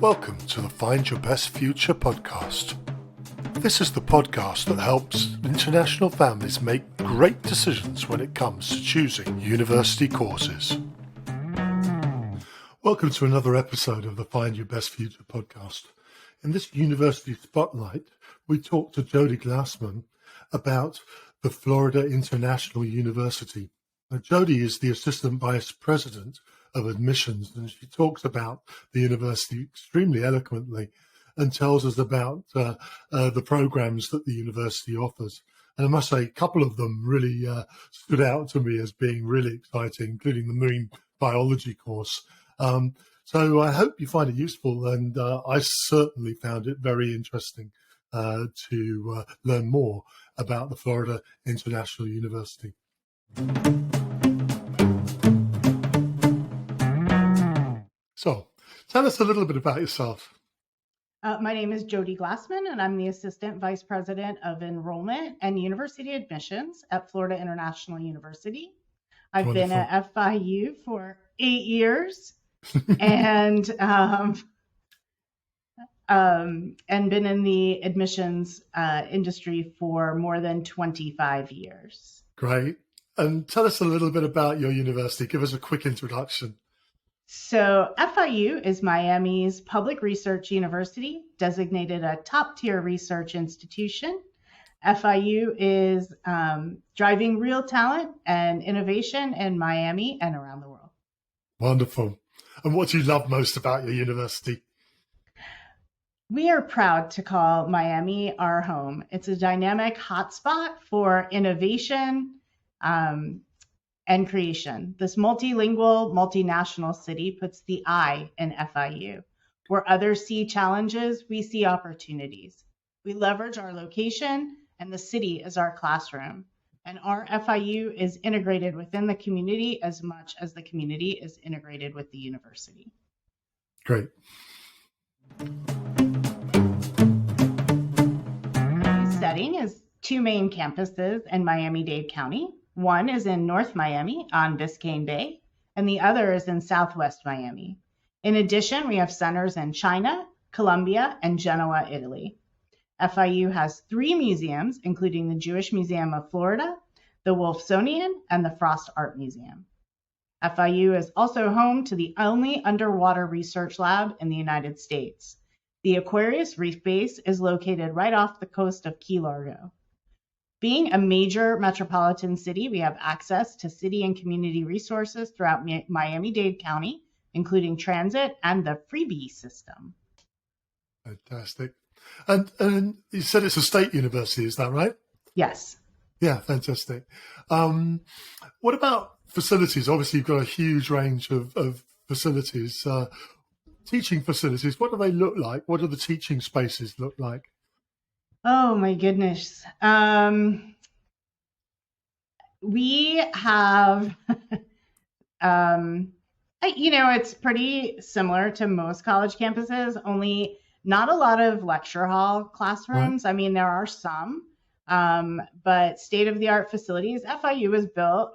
Welcome to the Find Your Best Future podcast. This is the podcast that helps international families make great decisions when it comes to choosing university courses. Welcome to another episode of the Find Your Best Future podcast. In this University Spotlight, we talk to Jody Glassman about the Florida International University. Now, Jody is the Assistant Vice President of Admissions, and she talks about the university extremely eloquently and tells us about the programs that the university offers. And I must say, a couple of them really stood out to me as being really exciting, including the marine biology course. So I hope you find it useful, and I certainly found it very interesting to learn more about the Florida International University. So, tell us a little bit about yourself. My name is Jody Glassman, and I'm the Assistant Vice President of Enrollment and University Admissions at Florida International University. I've been at FIU for 8 years and been in the admissions industry for more than 25 years. Great. And tell us a little bit about your university. Give us a quick introduction. So FIU is Miami's public research university, designated a top-tier research institution. FIU is driving real talent and innovation in Miami and around the world. Wonderful. And what do you love most about your university? We are proud to call Miami our home. It's a dynamic hotspot for innovation and creation. This multilingual, multinational city puts the I in FIU. Where others see challenges, we see opportunities. We leverage our location and the city as our classroom. And our FIU is integrated within the community as much as the community is integrated with the university. Great. Setting is two main campuses in Miami-Dade County. One is in North Miami on Biscayne Bay, and the other is in Southwest Miami. In addition, we have centers in China, Colombia, and Genoa, Italy. FIU has 3 museums, including the Jewish Museum of Florida, the Wolfsonian, and the Frost Art Museum. FIU is also home to the only underwater research lab in the United States. The Aquarius Reef Base is located right off the coast of Key Largo. Being a major metropolitan city, we have access to city and community resources throughout Miami-Dade County, including transit and the freebie system. Fantastic. And you said it's a state university, is that right? Yes. Yeah, fantastic. What about facilities? Obviously, you've got a huge range of facilities. Teaching facilities, what do they look like? What do the teaching spaces look like? Oh my goodness. We have, it's pretty similar to most college campuses, only not a lot of lecture hall classrooms. Right. I mean, there are some, but state-of-the-art facilities. FIU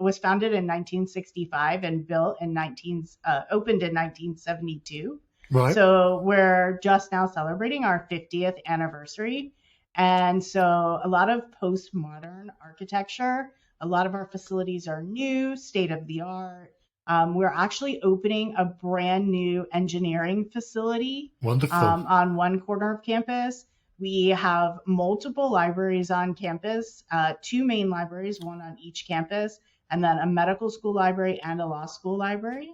was founded in 1965 and opened in 1972. Right. So we're just now celebrating our 50th anniversary. And so a lot of postmodern architecture, a lot of our facilities are new, state of the art. We're actually opening a brand new engineering facility. Wonderful. On one corner of campus. We have multiple libraries on campus, 2 main libraries, one on each campus, and then a medical school library and a law school library.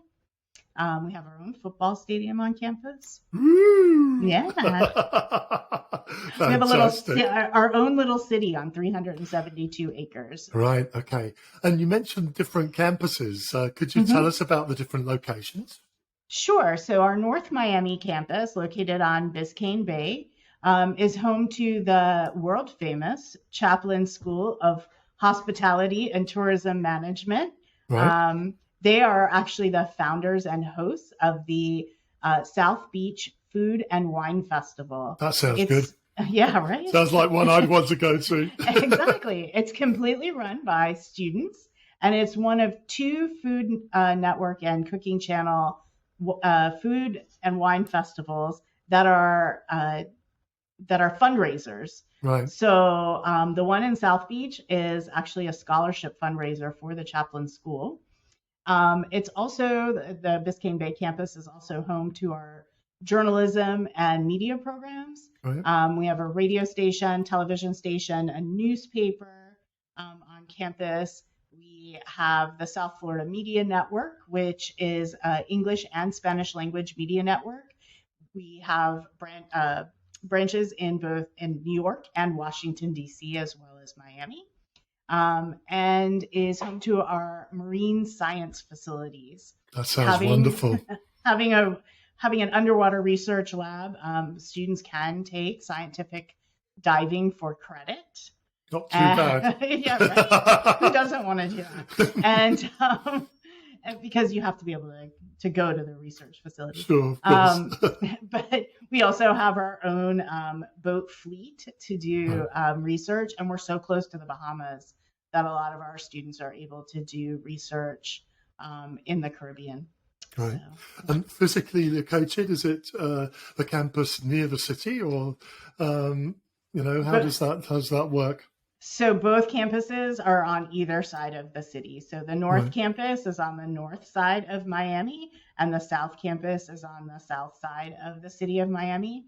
We have our own football stadium on campus. Woo! Yeah. We have our own little city on 372 acres. Right. Okay. And you mentioned different campuses. Could you tell us about the different locations? Sure. So our North Miami campus, located on Biscayne Bay, is home to the world famous Chaplin School of Hospitality and Tourism Management. Right. They are actually the founders and hosts of the South Beach Food and Wine Festival. That sounds good. Yeah, right? Sounds like one I'd want to go to. Exactly. It's completely run by students, and it's one of 2 Food Network and Cooking Channel food and wine festivals that are fundraisers. Right. So the one in South Beach is actually a scholarship fundraiser for the Chaplain School. It's also the Biscayne Bay campus is also home to our journalism and media programs. Right. We have a radio station, television station, a newspaper on campus. We have the South Florida Media Network, which is English and Spanish language media network. We have branches in both in New York and Washington, D.C., as well as Miami, and is home to our marine science facilities. That sounds wonderful. Having an underwater research lab, students can take scientific diving for credit. Not too bad. Yeah, right. Who doesn't want to do that? And because you have to be able to go to the research facility. Sure, of course. But we also have our own boat fleet to do research, and we're so close to the Bahamas that a lot of our students are able to do research in the Caribbean. Right. So. And physically located, is it the campus near the city, or how does that work? So both campuses are on either side of the city. So the North Campus is on the north side of Miami, and the South Campus is on the south side of the city of Miami.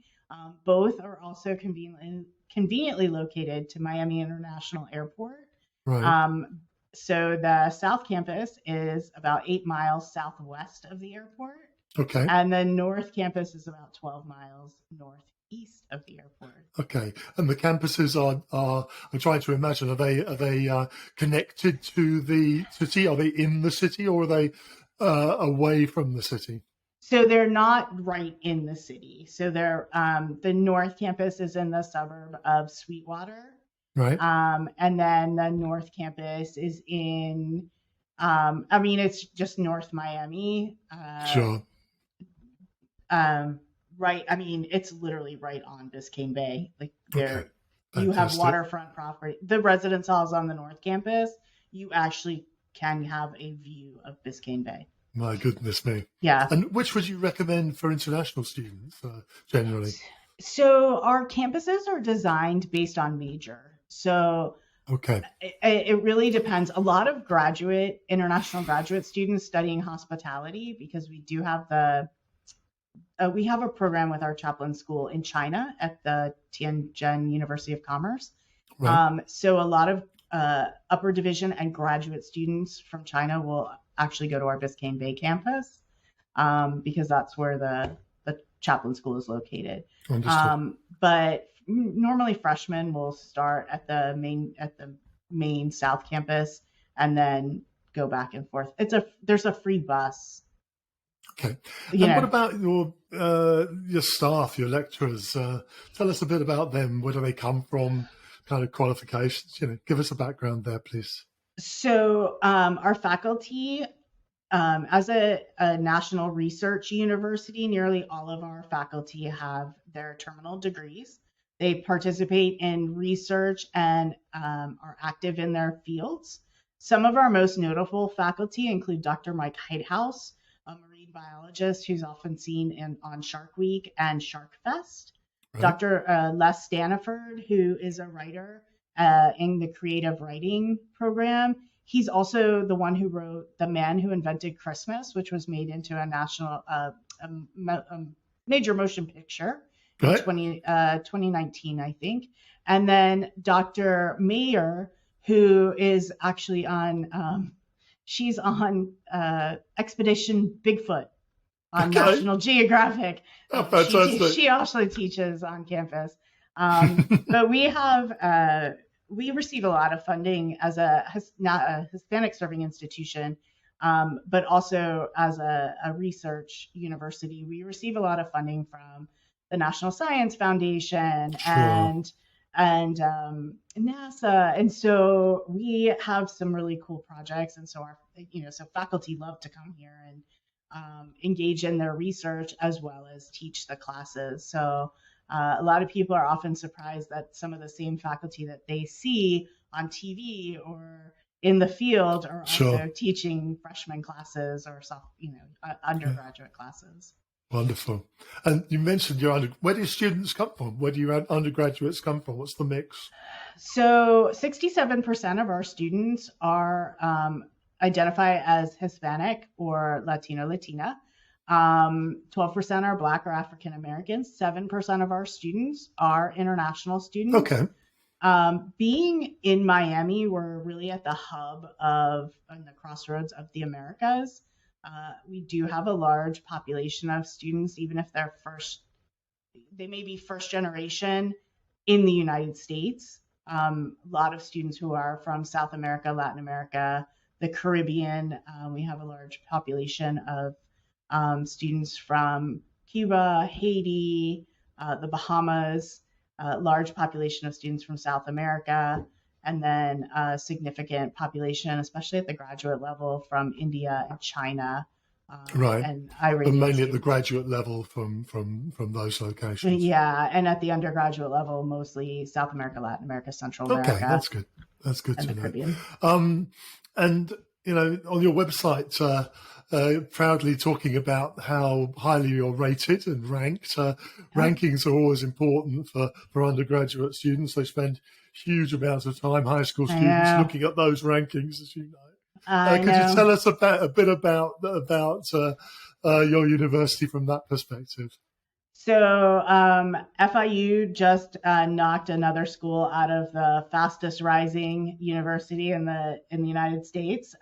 Both are also conveniently located to Miami International Airport. Right. So the South Campus is about 8 miles southwest of the airport. Okay. And the North Campus is about 12 miles northeast of the airport. Okay. And the campuses are I'm trying to imagine, are they connected to the city? Are they in the city, or are they away from the city? So they're not right in the city. So they're the North Campus is in the suburb of Sweetwater. Right. And then the North Campus is in, it's just North Miami. Sure. Right. It's literally right on Biscayne Bay. Like there, okay. You have waterfront property. The residence halls on the North Campus, you actually can have a view of Biscayne Bay. My goodness me. Yeah. And which would you recommend for international students generally? So our campuses are designed based on major. So okay, it really depends. A lot of international graduate students studying hospitality, because we do have we have a program with our chaplain school in China at the Tianjin University of Commerce. Right. So a lot of upper division and graduate students from China will actually go to our Biscayne Bay campus because that's where the chaplain school is located. But normally freshmen will start at the main South Campus and then go back and forth. There's a free bus. Okay. And what about your staff, your lecturers? Tell us a bit about them. Where do they come from? Kind of qualifications. Give us a background there, please. So our faculty, as a national research university, nearly all of our faculty have their terminal degrees. They participate in research and are active in their fields. Some of our most notable faculty include Dr. Mike Heithaus, a marine biologist who's often seen on Shark Week and Shark Fest. Right. Dr. Les Staniford, who is a writer in the creative writing program. He's also the one who wrote The Man Who Invented Christmas, which was made into a national major motion picture in 2019, I think. And then Dr. Mayer, who is actually she's on Expedition Bigfoot on National Geographic. Oh, fantastic. She also teaches on campus. But we receive a lot of funding as not a Hispanic serving institution, but also as a research university. We receive a lot of funding from the National Science Foundation and NASA, and so we have some really cool projects. And so so faculty love to come here and engage in their research as well as teach the classes. So a lot of people are often surprised that some of the same faculty that they see on TV or in the field are also teaching freshman classes or undergraduate classes. Wonderful. And you mentioned where do your students come from? Where do your undergraduates come from? What's the mix? So 67% of our students are identify as Hispanic or Latino, Latina. 12% are Black or African Americans. 7% of our students are international students. Okay. Being in Miami, we're really at the hub and the crossroads of the Americas. We do have a large population of students, even if they may be first generation in the United States. A lot of students who are from South America, Latin America, the Caribbean. We have a large population of students from Cuba, Haiti, the Bahamas, large population of students from South America, and then a significant population, especially at the graduate level, from India and China. Right. And But mainly students. at the graduate level from those locations. Yeah, and at the undergraduate level, mostly South America, Latin America, Central America. Okay, that's good. That's good to know. Caribbean. And on your website, proudly talking about how highly you're rated and ranked. Rankings are always important for undergraduate students. They spend huge amounts of time, high school students, looking at those rankings, as you know. Could you tell us a bit about your university from that perspective? So FIU just knocked another school out of the fastest rising university in the United States.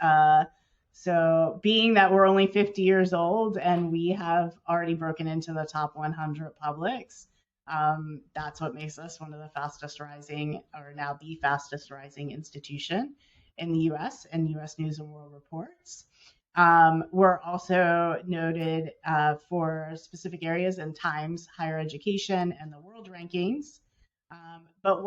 So being that we're only 50 years old and we have already broken into the top 100 publics, that's what makes us one of the fastest rising, or now the fastest rising institution in the U.S. and U.S. News and World Reports. We're also noted for specific areas in Times Higher Education and the World Rankings. But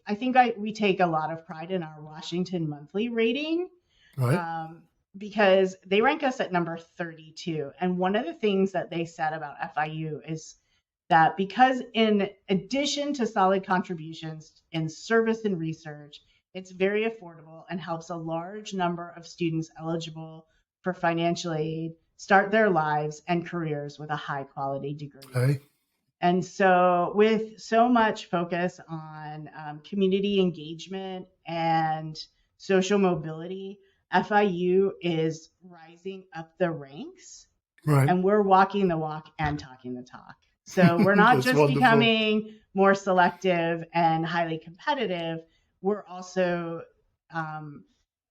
I think we take a lot of pride in our Washington Monthly rating, right? Because they rank us at number 32. And one of the things that they said about FIU is that because in addition to solid contributions in service and research, it's very affordable and helps a large number of students eligible for financial aid start their lives and careers with a high quality degree. Okay. And so with so much focus on community engagement and social mobility, FIU is rising up the ranks. Right. And we're walking the walk and talking the talk. So we're not just wonderful. Becoming more selective and highly competitive. We're also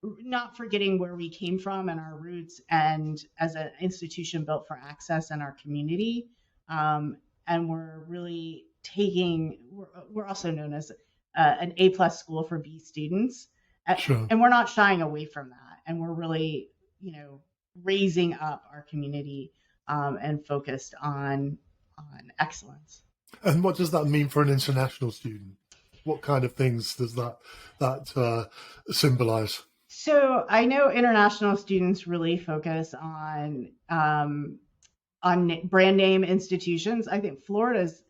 not forgetting where we came from and our roots, and as an institution built for access in our community. And we're really we're also known as an A+ school for B students. Sure. And we're not shying away from that. And we're really, raising up our community and focused on excellence. And what does that mean for an international student? What kind of things does that symbolize? So I know international students really focus on brand name institutions. I think Florida's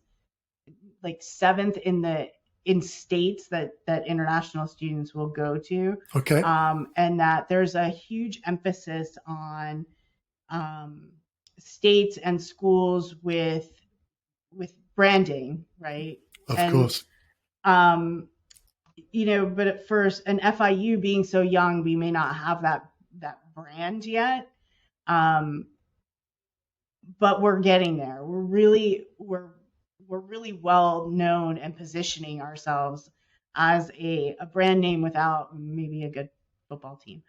like 7th in states that international students will go to. Okay. And that there's a huge emphasis on states and schools with branding, right? Of course. But at first, an FIU being so young, we may not have that brand yet. But we're getting there. We're really well known and positioning ourselves as a brand name without maybe a good football team.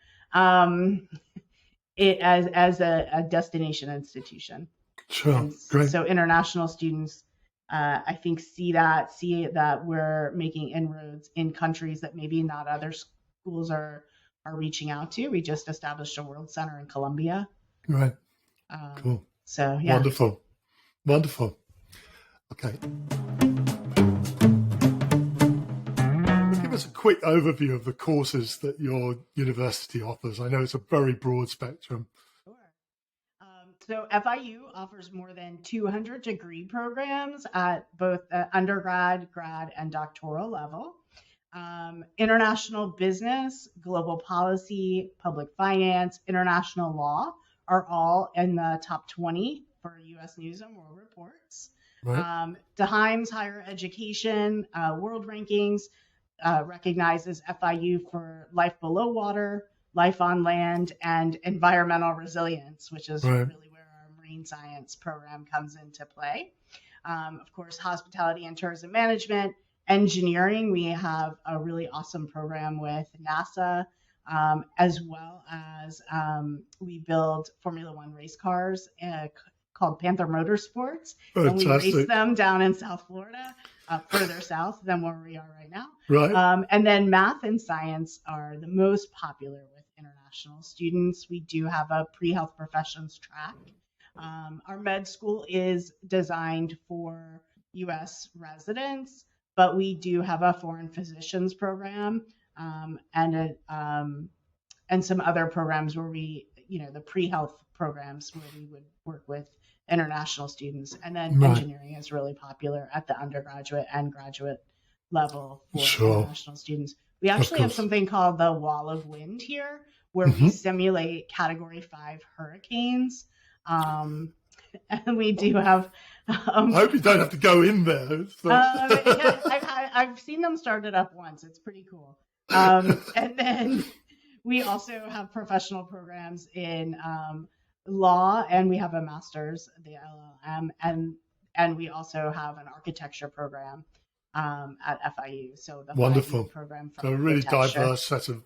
It as a destination institution. Sure. Great. So international students, I think, see that we're making inroads in countries that maybe not other schools are reaching out to. We just established a World Center in Colombia. Right. Cool. So yeah. Wonderful. Okay. Give us a quick overview of the courses that your university offers. I know it's a very broad spectrum. Sure. So FIU offers more than 200 degree programs at both the undergrad, grad, and doctoral level. International business, global policy, public finance, international law are all in the top 20 for U.S. News and World Reports. Right. Times Higher Education World Rankings recognizes FIU for life below water, life on land, and environmental resilience, which is Right. really where our marine science program comes into play. Of course, hospitality and tourism management, engineering. We have a really awesome program with NASA, as well as we build Formula One race cars called Panther Motorsports, and we race Fantastic. them down in South Florida, further south than where we are right now. Right. And then math and science are the most popular with international students. We do have a pre-health professions track. Our med school is designed for U.S. residents, but we do have a foreign physicians program, and some other programs where we, the pre-health programs where we would work with international students. And then Right. engineering is really popular at the undergraduate and graduate level for Sure. international students. We actually have course. something called the Wall of Wind here, where we simulate Category 5 hurricanes. And we do have. I hope you don't have to go in there. Yeah, I've seen them started up once. It's pretty cool. And then we also have professional programs in law, and we have a master's, the LLM, and we also have an architecture program at FIU. So the Wonderful program for so a really architecture. diverse set of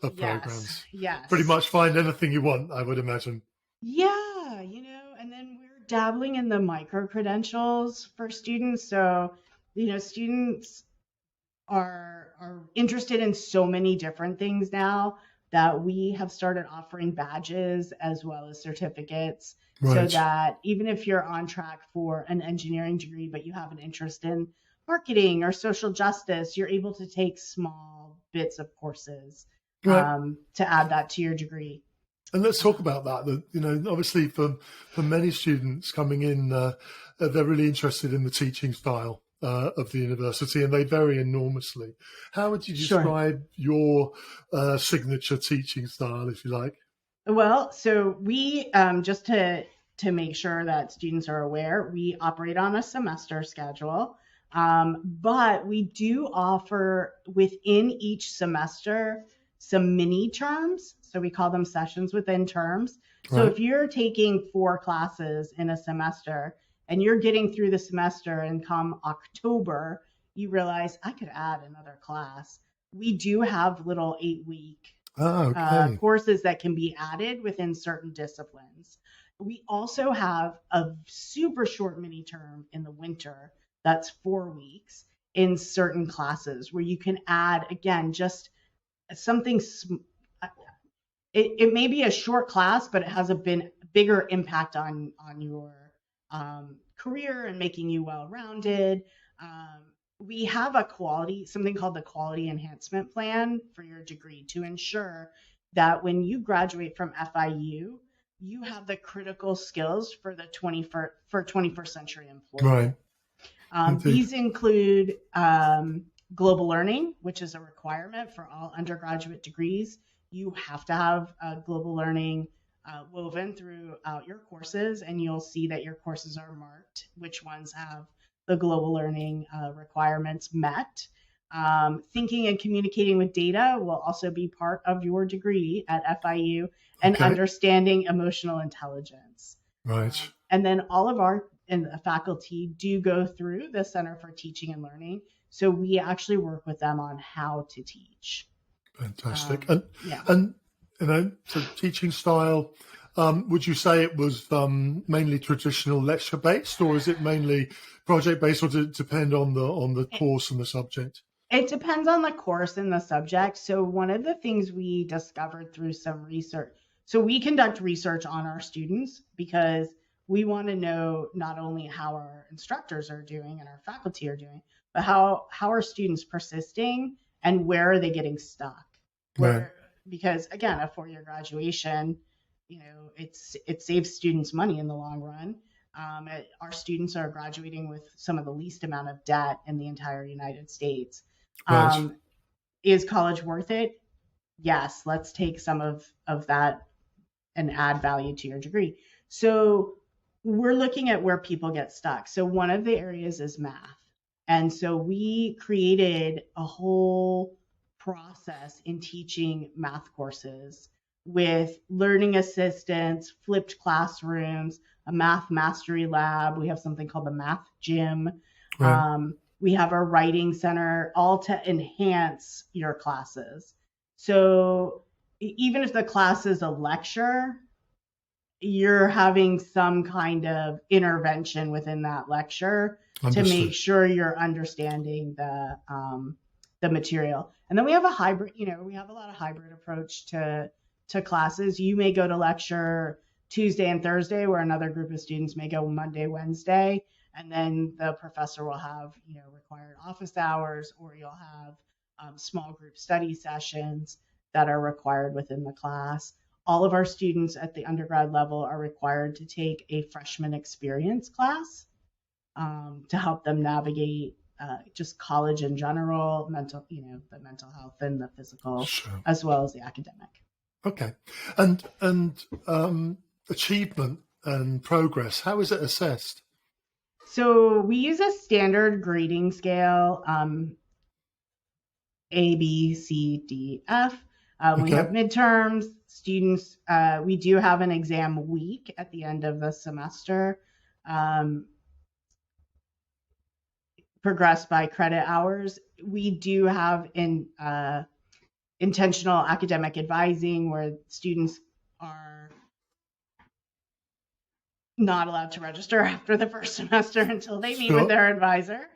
programs. Yes. Pretty much find anything you want, I would imagine. Yeah, and then we're dabbling in the micro credentials for students. So, students are interested in so many different things now that we have started offering badges as well as certificates, so Right. that even if you're on track for an engineering degree, but you have an interest in marketing or social justice, you're able to take small bits of courses Right. to add that to your degree. And let's talk about that. Obviously for many students coming in, they're really interested in the teaching style of the university, and they vary enormously. How would you describe your signature teaching style, if you like? Well, so we, just to make sure that students are aware, we operate on a semester schedule, but we do offer within each semester some mini terms. So we call them sessions within terms. So Right. if you're taking 4 classes in a semester and you're getting through the semester, and come October, you realize I could add another class. We do have little 8-week courses that can be added within certain disciplines. We also have a super short mini term in the winter that's 4 weeks in certain classes where you can add, again, just something. It may be a short class, but it has a bigger impact on your career and making you well-rounded. We have something called the quality enhancement plan for your degree to ensure that when you graduate from FIU, you have the critical skills for the 21st century employment. Right. These include global learning, which is a requirement for all undergraduate degrees. You have to have global learning woven throughout your courses, and you'll see that your courses are marked which ones have the global learning requirements met. Thinking and communicating with data will also be part of your degree at FIU, and understanding emotional intelligence. Right. And then all of our faculty do go through the Center for Teaching and Learning, so we actually work with them on how to teach. Fantastic. Yeah. And so teaching style, would you say it was mainly traditional lecture based, or is it mainly project based, or does it depend on the course and the subject? It depends on the course and the subject. So one of the things we discovered through some research, so we conduct research on our students because we want to know not only how our instructors are doing and our faculty are doing, but how are students persisting and where are they getting stuck? Because again, a 4-year graduation, it saves students money in the long run. Our students are graduating with some of the least amount of debt in the entire United States. Right. Is college worth it? Yes, let's take some of that and add value to your degree. So we're looking at where people get stuck. So one of the areas is math. And so we created a whole process in teaching math courses with learning assistants, flipped classrooms, a math mastery lab. We have something called the math gym. Right. We have a writing center, all to enhance your classes. So even if the class is a lecture, you're having some kind of intervention within that lecture to make Understood. sure you're understanding the material. And then we have a hybrid, we have a lot of hybrid approach to classes. You may go to lecture Tuesday and Thursday, where another group of students may go Monday, Wednesday, and then the professor will have, required office hours, or you'll have small group study sessions that are required within the class. All of our students at the undergrad level are required to take a freshman experience class to help them navigate just college in general, the mental health and the physical, Sure. as well as the academic. Okay. And achievement and progress, how is it assessed? So we use a standard grading scale, A, B, C, D, F. We have midterms. Students, we do have an exam week at the end of the semester, progressed by credit hours. We do have intentional academic advising, where students are not allowed to register after the first semester until they meet with their advisor.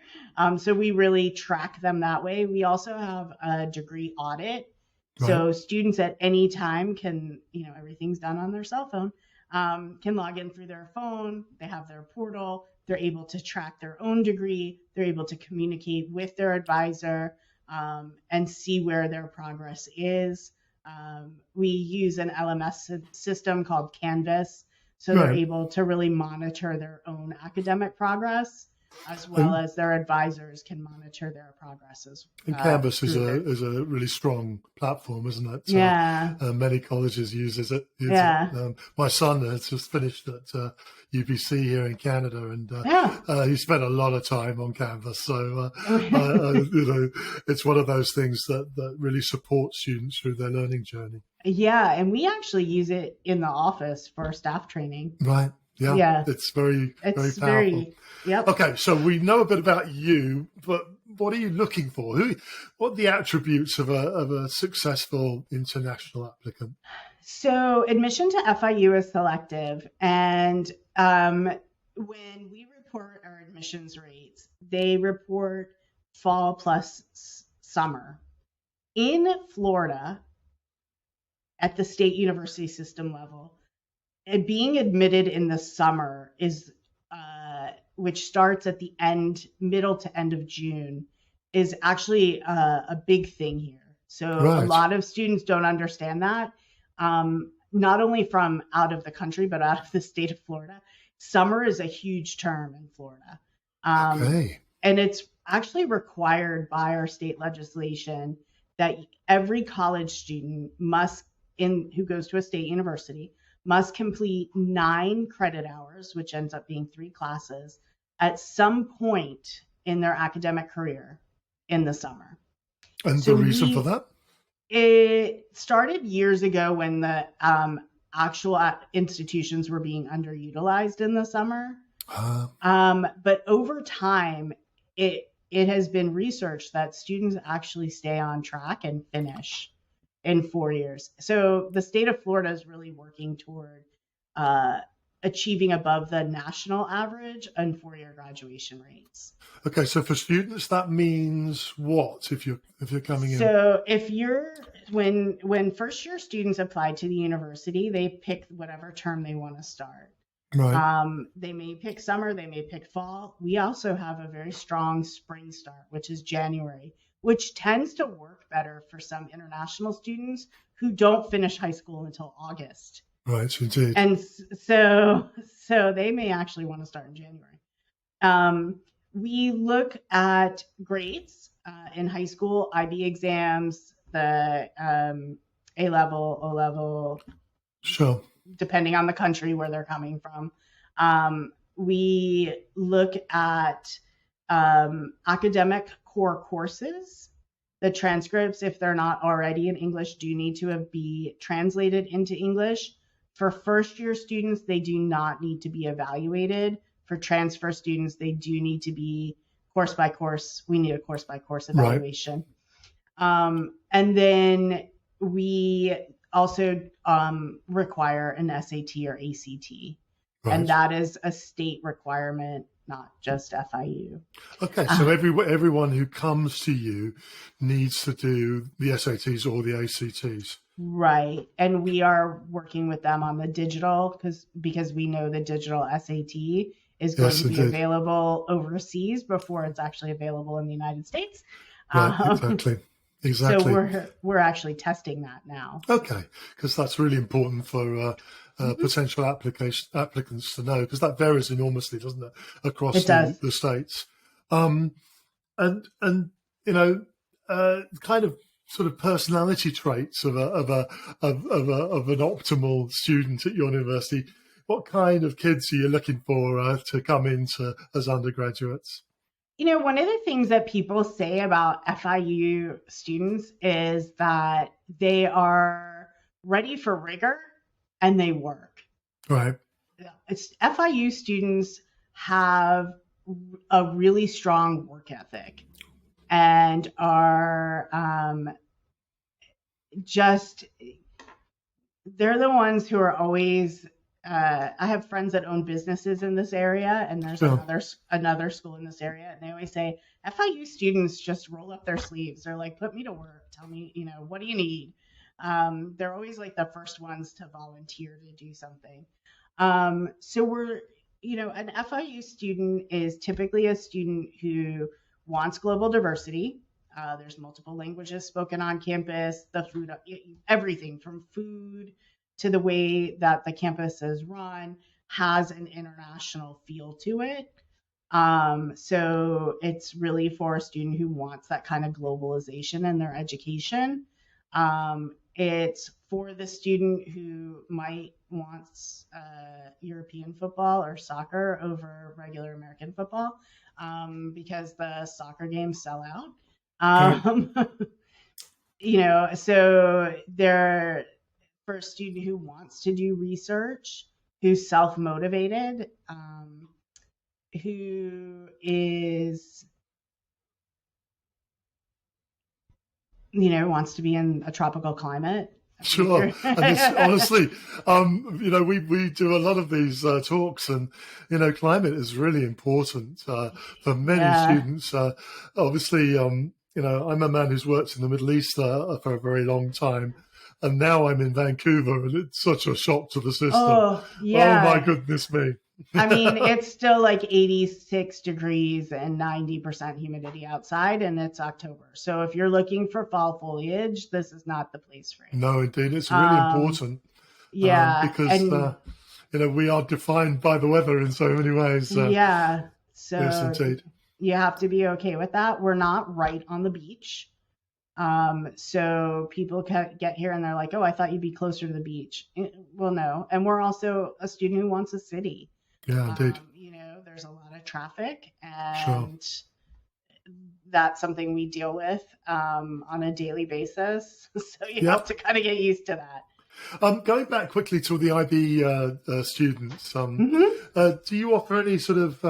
So we really track them that way. We also have a degree audit. Right. So students at any time can, everything's done on their cell phone, can log in through their phone. They have their portal. They're able to track their own degree. They're able to communicate with their advisor and see where their progress is. We use an LMS system called Canvas. So they're able to really monitor their own academic progress, as well as their advisors can monitor their progress as well. And Canvas is a really strong platform, isn't it? Yeah. Many colleges uses it. My son has just finished at UBC here in Canada, and he spent a lot of time on Canvas. So, it's one of those things that really supports students through their learning journey. Yeah, and we actually use it in the office for staff training. Right. Yeah. It's very powerful. Yep. Okay, so we know a bit about you, but what are you looking for? What are the attributes of a successful international applicant? So admission to FIU is selective, and when we report our admissions rates, they report fall plus summer. In Florida, at the state university system level, being admitted in the summer is, which starts at the middle to end of June, is actually a big thing here. So a lot of students don't understand that, not only from out of the country, but out of the state of Florida. Summer is a huge term in Florida. And it's actually required by our state legislation that every college student who goes to a state university must complete 9 credit hours, which ends up being 3 classes, at some point in their academic career in the summer. And so the reason for that? It started years ago when the actual institutions were being underutilized in the summer. But over time, it has been researched that students actually stay on track and finish in 4 years. So the state of Florida is really working toward achieving above the national average and 4-year graduation rates. Okay, so for students, that means what if you're coming in? So when first year students apply to the university, they pick whatever term they want to start. Right. They may pick summer, they may pick fall. We also have a very strong spring start, which is January, which tends to work better for some international students who don't finish high school until August. Right, indeed. And so they may actually want to start in January. We look at grades in high school, IB exams, the A-level, O-level, sure, depending on the country where they're coming from. We look at academic core courses. The transcripts, if they're not already in English, do need to be translated into English. For first-year students, they do not need to be evaluated. For transfer students, they do need to be course by course. We need a course by course evaluation. Right. And then we also require an SAT or ACT. Right. And that is a state requirement, not just FIU. Okay, so everyone who comes to you needs to do the SATs or the ACTs. Right. And we are working with them on the digital because we know the digital SAT is going to be available overseas before it's actually available in the United States. Right, exactly. So we're actually testing that now. Okay, because that's really important for potential applicants to know, because that varies enormously, doesn't it, across the states? And you know, kind of sort of personality traits of an optimal student at your university. What kind of kids are you looking for to come into as undergraduates? You know, one of the things that people say about FIU students is that they are ready for rigor and they work. Right. FIU students have a really strong work ethic and are they're the ones who are always, I have friends that own businesses in this area, and there's another school in this area, and they always say, FIU students just roll up their sleeves. They're like, put me to work. Tell me, what do you need? They're always like the first ones to volunteer to do something. So we're, an FIU student is typically a student who wants global diversity. There's multiple languages spoken on campus, the food, everything from food to the way that the campus is run has an international feel to it. So it's really for a student who wants that kind of globalization in their education. It's for the student who might wants European football or soccer over regular American football because the soccer games sell out. So they're for a student who wants to do research, who's self-motivated, who is, wants to be in a tropical climate. Sure. And honestly, we do a lot of these talks, and, climate is really important for many students. Obviously, I'm a man who's worked in the Middle East for a very long time. And now I'm in Vancouver, and it's such a shock to the system. Oh, yeah. Oh, my goodness me. I mean, it's still like 86 degrees and 90% humidity outside, and it's October. So if you're looking for fall foliage, this is not the place for it. No, indeed. It's really important. Yeah. Because, we are defined by the weather in so many ways. Yeah. So yes, indeed. You have to be okay with that. We're not right on the beach. So people get here and they're like, oh, I thought you'd be closer to the beach. Well, no. And we're also a student who wants a city. Yeah, indeed. There's a lot of traffic, and that's something we deal with on a daily basis. So you have to kind of get used to that. Going back quickly to the IB students, do you offer any sort of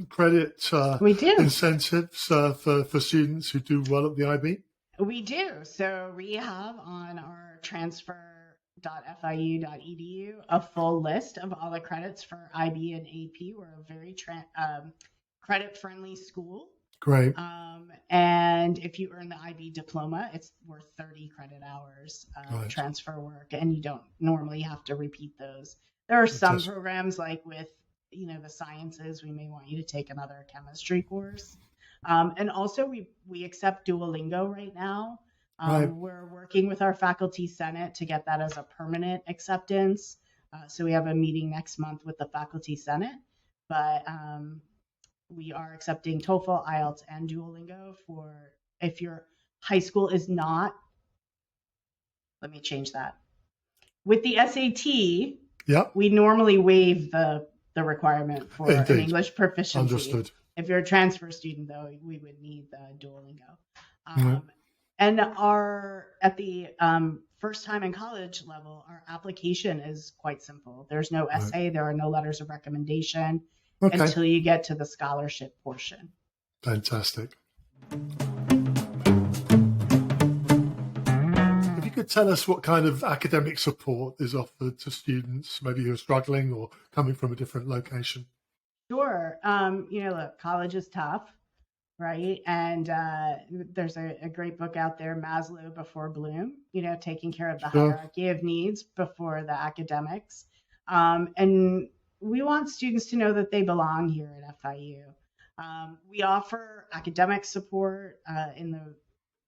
credit we do. incentives for students who do well at the IB? We do. So we have on our transfer.fiu.edu a full list of all the credits for IB and AP. We're a very credit-friendly school. Great. And if you earn the IB diploma, it's worth 30 credit hours of transfer work, and you don't normally have to repeat those. There are some programs like with, the sciences, we may want you to take another chemistry course. And also we accept Duolingo right now. We're working with our faculty senate to get that as a permanent acceptance. So we have a meeting next month with the faculty senate, but we are accepting TOEFL, IELTS, and Duolingo for if your high school is not. Let me change that. With the SAT, we normally waive the the requirement for an Indeed. English proficiency. Understood. If you're a transfer student, though, we would need the Duolingo. Mhm. And at the first time in college level, our application is quite simple. There's no Right. essay, there are no letters of recommendation Okay. until you get to the scholarship portion. Fantastic. If you could tell us what kind of academic support is offered to students, maybe who are struggling or coming from a different location. Sure. Look, college is tough, right? And there's a great book out there, Maslow Before Bloom, taking care of the Sure. hierarchy of needs before the academics. And we want students to know that they belong here at FIU. We offer academic support in the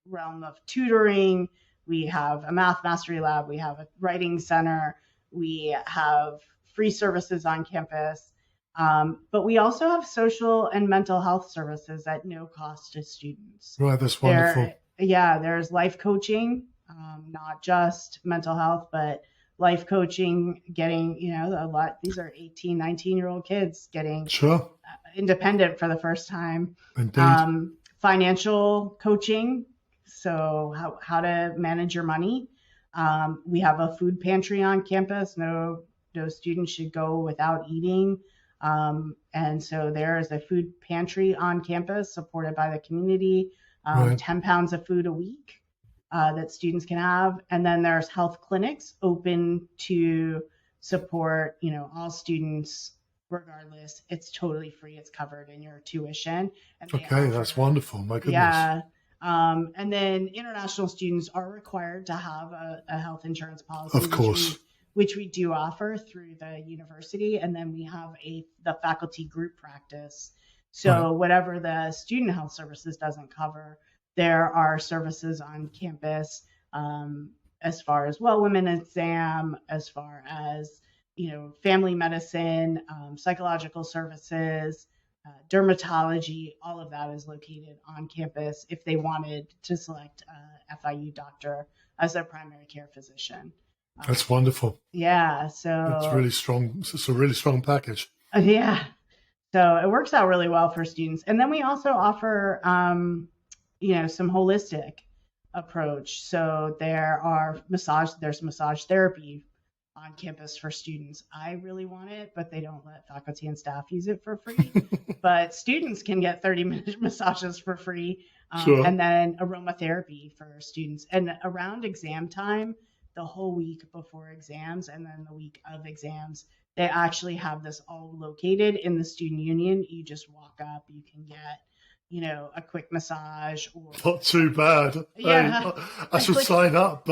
realm of tutoring. We have a math mastery lab. We have a writing center. We have free services on campus. But we also have social and mental health services at no cost to students. Right, that's wonderful. There's life coaching, not just mental health, but life coaching, getting, these are 18, 19-year-old kids getting Sure. Independent for the first time. Indeed. Financial coaching, so how to manage your money. We have a food pantry on campus. No student should go without eating. And so there is a food pantry on campus supported by the community, Right. 10 pounds of food a week that students can have. And then there's health clinics open to support, all students regardless. It's totally free. It's covered in your tuition. And Okay, that's wonderful. My goodness. Yeah. And then international students are required to have a health insurance policy. Of course. Which we do offer through the university. And then we have the faculty group practice. So Right. whatever the student health services doesn't cover, there are services on campus as far as women exam, as far as, family medicine, psychological services, dermatology, all of that is located on campus if they wanted to select a FIU doctor as their primary care physician. That's wonderful. Yeah, so It's really strong. It's a really strong package. Yeah, so it works out really well for students. And then we also offer, some holistic approach. So there's massage therapy on campus for students. I really want it, but they don't let faculty and staff use it for free. But students can get 30-minute massages for free. Sure. And then aromatherapy for students. And around exam time, the whole week before exams and then the week of exams, they actually have this all located in the student union. You just walk up, you can get, a quick massage. Or Not too bad. Yeah. I should sign up.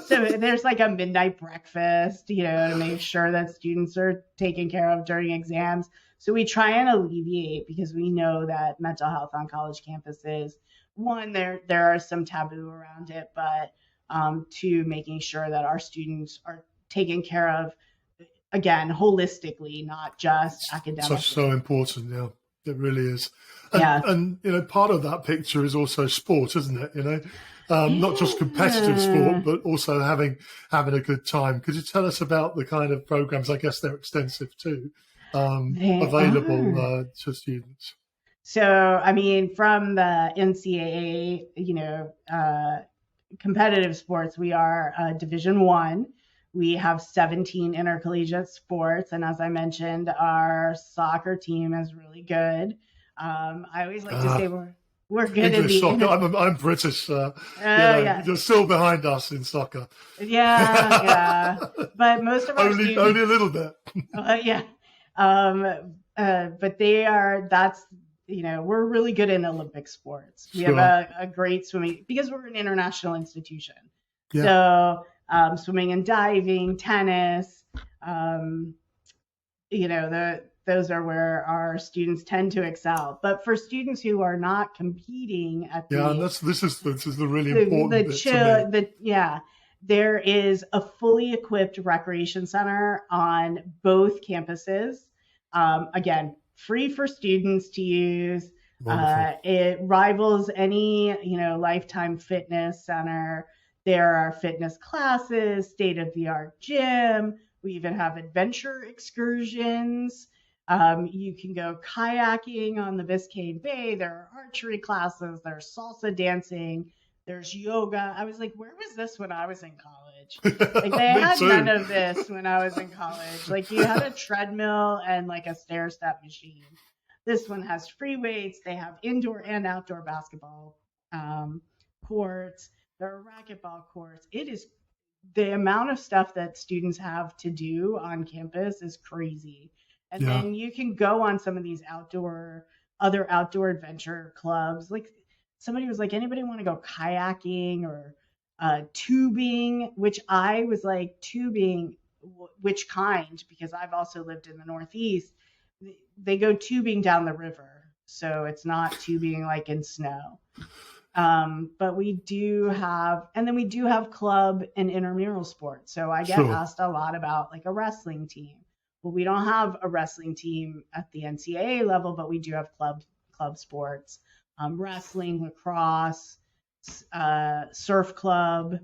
So there's like a midnight breakfast, to make sure that students are taken care of during exams. So we try and alleviate, because we know that mental health on college campuses, one, there are some taboo around it, but two, making sure that our students are taken care of, again, holistically, not just academically. So important, yeah. It really is. Yeah. And part of that picture is also sport, isn't it? Not just competitive sport, but also having a good time. Could you tell us about the kind of programs? I guess they're extensive too, available to students. So, from the NCAA, competitive sports, we are Division I. We have 17 intercollegiate sports, and as I mentioned, our soccer team is really good. I always like to say we're good English at the soccer. I'm British. Yeah. You're still behind us in soccer. Yeah. But most of our only a little bit. Yeah. But we're really good in Olympic sports. We Sure. have a great swimming, because we're an international institution. Yeah. So swimming and diving, tennis, those are where our students tend to excel. But for students who are not competing at this is the really important bit to me. There is a fully equipped recreation center on both campuses. Again, free for students to use. It rivals any, Lifetime Fitness Center. There are fitness classes, state-of-the-art gym. We even have adventure excursions. You can go kayaking on the Biscayne Bay. There are archery classes. There's salsa dancing. There's yoga. I was like, where was this when I was in college? Like they Me had too. none of this when I was in college. Like you had a treadmill and like a stair step machine. This one has free weights. They have indoor and outdoor basketball courts. There are racquetball courts. It is the amount of stuff that students have to do on campus is crazy. And Yeah. then you can go on some of these other outdoor adventure clubs. Like somebody was like, anybody want to go kayaking or tubing? Which I was like, tubing, which kind? Because I've also lived in the Northeast. They go tubing down the river, so it's not tubing like in snow. But we do have, and then we do have club and intramural sports. So I get Sure. asked a lot about like a wrestling team. Well, we don't have a wrestling team at the NCAA level, but we do have club sports, wrestling, lacrosse, surf club.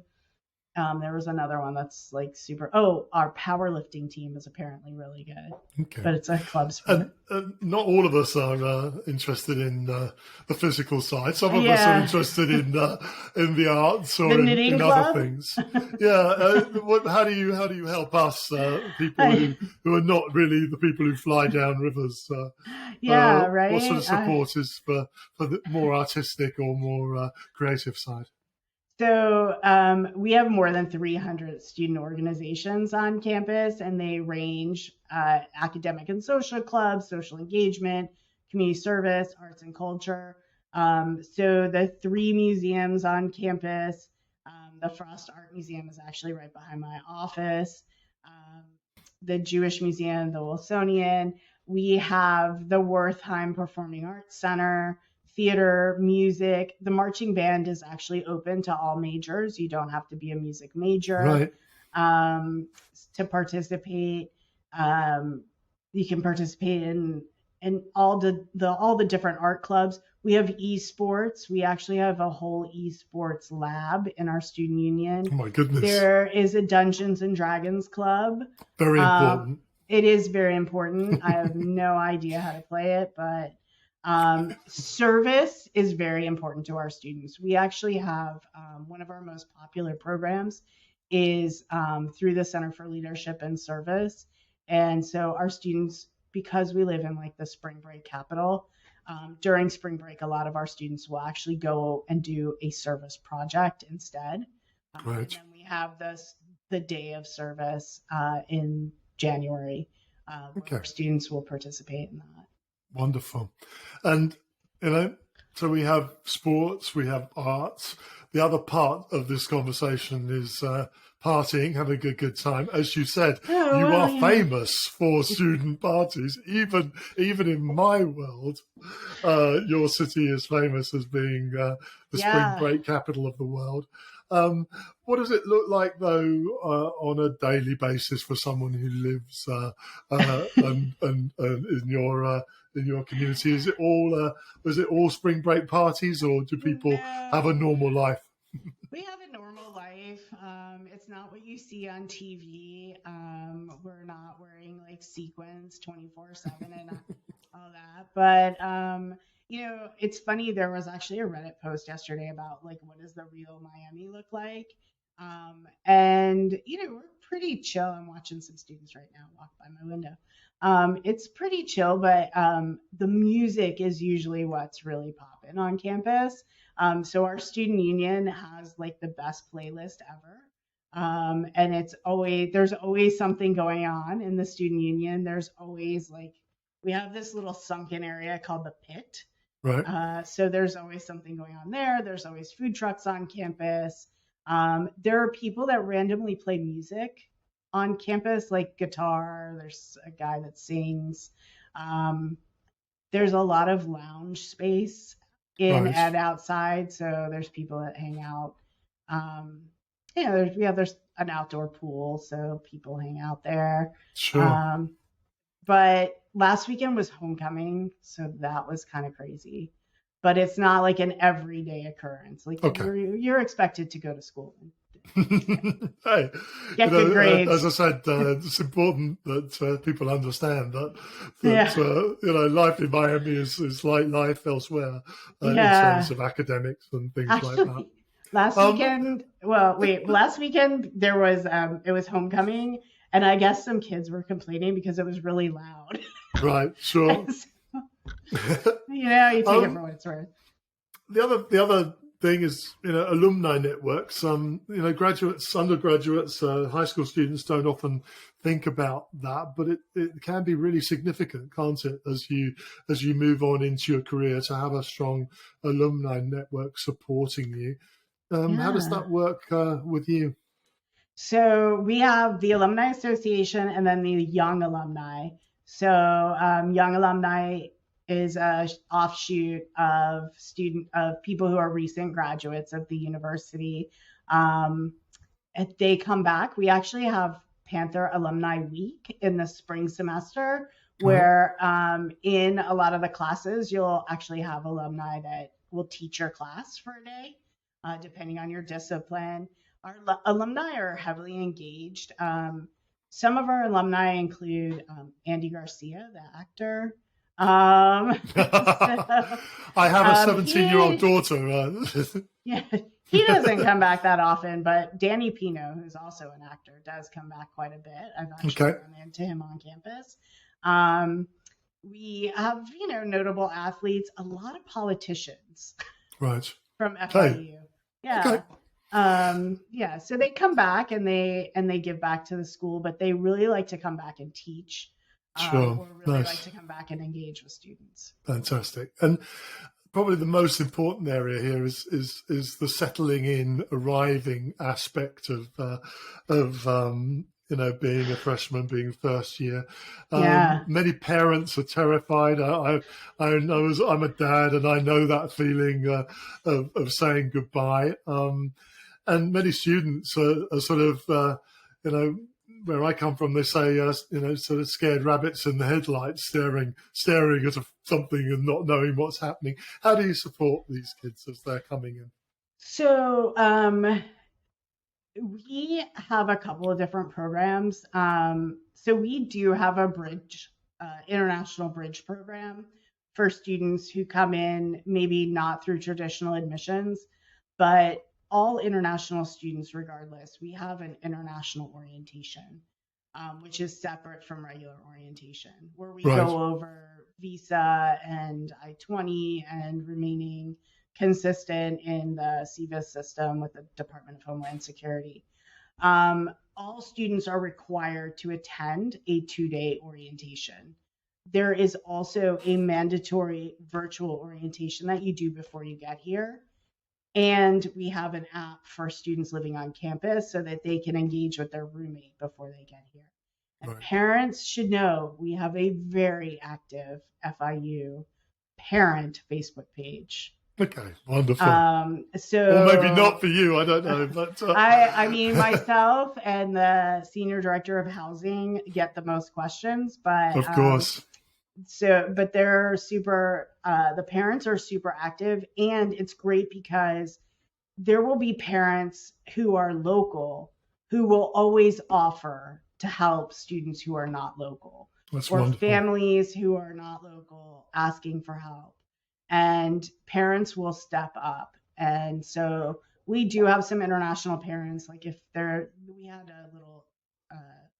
There was another one that's like super. Oh, our powerlifting team is apparently really good, Okay. but it's a club sport. And not all of us are interested in the physical side. Some of us Yeah. are interested in the arts or The in knitting other club? things. Yeah. How do you help us people who are not really the people who fly down rivers? Yeah, right. What sort of support is for the more artistic or more creative side? So we have more than 300 student organizations on campus, and they range academic and social clubs, social engagement, community service, arts and culture. So the 3 museums on campus, the Frost Art Museum is actually right behind my office. The Jewish Museum, the Wilsonian. We have the Wertheim Performing Arts Center, theater, music. The marching band is actually open to all majors. You don't have to be a music major to participate. You can participate in all the different art clubs. We have esports. We actually have a whole esports lab in our student union. Oh my goodness. There is a Dungeons and Dragons club. Very important. It is very important. I have no idea how to play it, but service is very important to our students. We actually have one of our most popular programs is through the Center for Leadership and Service. And so our students, because we live in like the spring break capital, during spring break, a lot of our students will actually go and do a service project instead. Right. And then we have the day of service in January, where our students will participate in that. Wonderful. And, so we have sports, we have arts. The other part of this conversation is partying, having a good time. As you said, you are famous for student parties. Even in my world, your city is famous as being the spring break capital of the world. What does it look like, though, on a daily basis for someone who lives and in your community? Is it all spring break parties, or do people have a normal life? We have a normal life. It's not what you see on TV. We're not wearing like sequins 24/7 and all that. But it's funny. There was actually a Reddit post yesterday about like what does the real Miami look like, and we're pretty chill. I'm watching some students right now walk by my window. It's pretty chill, but the music is usually what's really popping on campus. So our student union has like the best playlist ever. And there's always something going on in the student union. There's always we have this little sunken area called the pit. Right. So there's always something going on there. There's always food trucks on campus. There are people that randomly play music on campus, like guitar. There's a guy that sings. There's a lot of lounge space in and outside. So there's people that hang out. There's an outdoor pool, so people hang out there. Sure. But last weekend was homecoming, so that was kind of crazy. But it's not like an everyday occurrence. Like you're expected to go to school Hey, Get good grades. as I said, it's important that people understand Yeah. life in Miami is like life elsewhere in terms Yeah. of academics and things like that. Actually, last Um, weekend, well, wait, last weekend there was it was homecoming, and I guess some kids were complaining because it was really loud. right, sure. So, you take it for um, what it's worth. the other thing is alumni networks. Graduates, undergraduates, high school students don't often think about that, but it can be really significant, can't it, as you move on into your career, to have a strong alumni network supporting you. How does Yeah. that work with you? So we have the Alumni Association and then the Young Alumni. So Young Alumni is a offshoot of people who are recent graduates of the university. Um, if they come back, we actually have Panther Alumni Week in the spring semester, Right. where in a lot of the classes, you'll actually have alumni that will teach your class for a day, depending on your discipline. Our alumni are heavily engaged. Some of our alumni include Andy Garcia, the actor. So, I have a 17-year-old he daughter. yeah, he doesn't come back that often, but Danny Pino, who's also an actor, does come back quite a bit. I've actually Okay. run into him on campus. Um, we have, notable athletes, a lot of politicians Right. from Hey. FIU. Yeah. Okay. Yeah, so they come back and they give back to the school, but they really like to come back and teach, Sure. or really like Nice. to come back and engage with students. Fantastic. And probably the most important area here is the settling in, arriving aspect of being a freshman, being first year. Yeah. Many parents are terrified. I'm a dad, and I know that feeling of saying goodbye. And many students are sort of where I come from, they say, sort of scared rabbits in the headlights, staring at something and not knowing what's happening. How do you support these kids as they're coming in? So we have a couple of different programs. So we do have a international bridge program for students who come in, maybe not through traditional admissions, but all international students, regardless, we have an international orientation, which is separate from regular orientation, where we Right. go over visa and I-20 and remaining consistent in the CVIS system with the Department of Homeland Security. All students are required to attend a 2-day orientation. There is also a mandatory virtual orientation that you do before you get here. And we have an app for students living on campus so that they can engage with their roommate before they get here. And Right. Parents should know we have a very active FIU parent Facebook page. Okay, wonderful. So or maybe not for you, I don't know. But I mean, myself and the senior director of housing get the most questions, but of course. But they're super, the parents are super active, and it's great because there will be parents who are local who will always offer to help students who are not local. That's or wonderful. Families who are not local asking for help, and parents will step up. And so we do have some international parents, like we had a little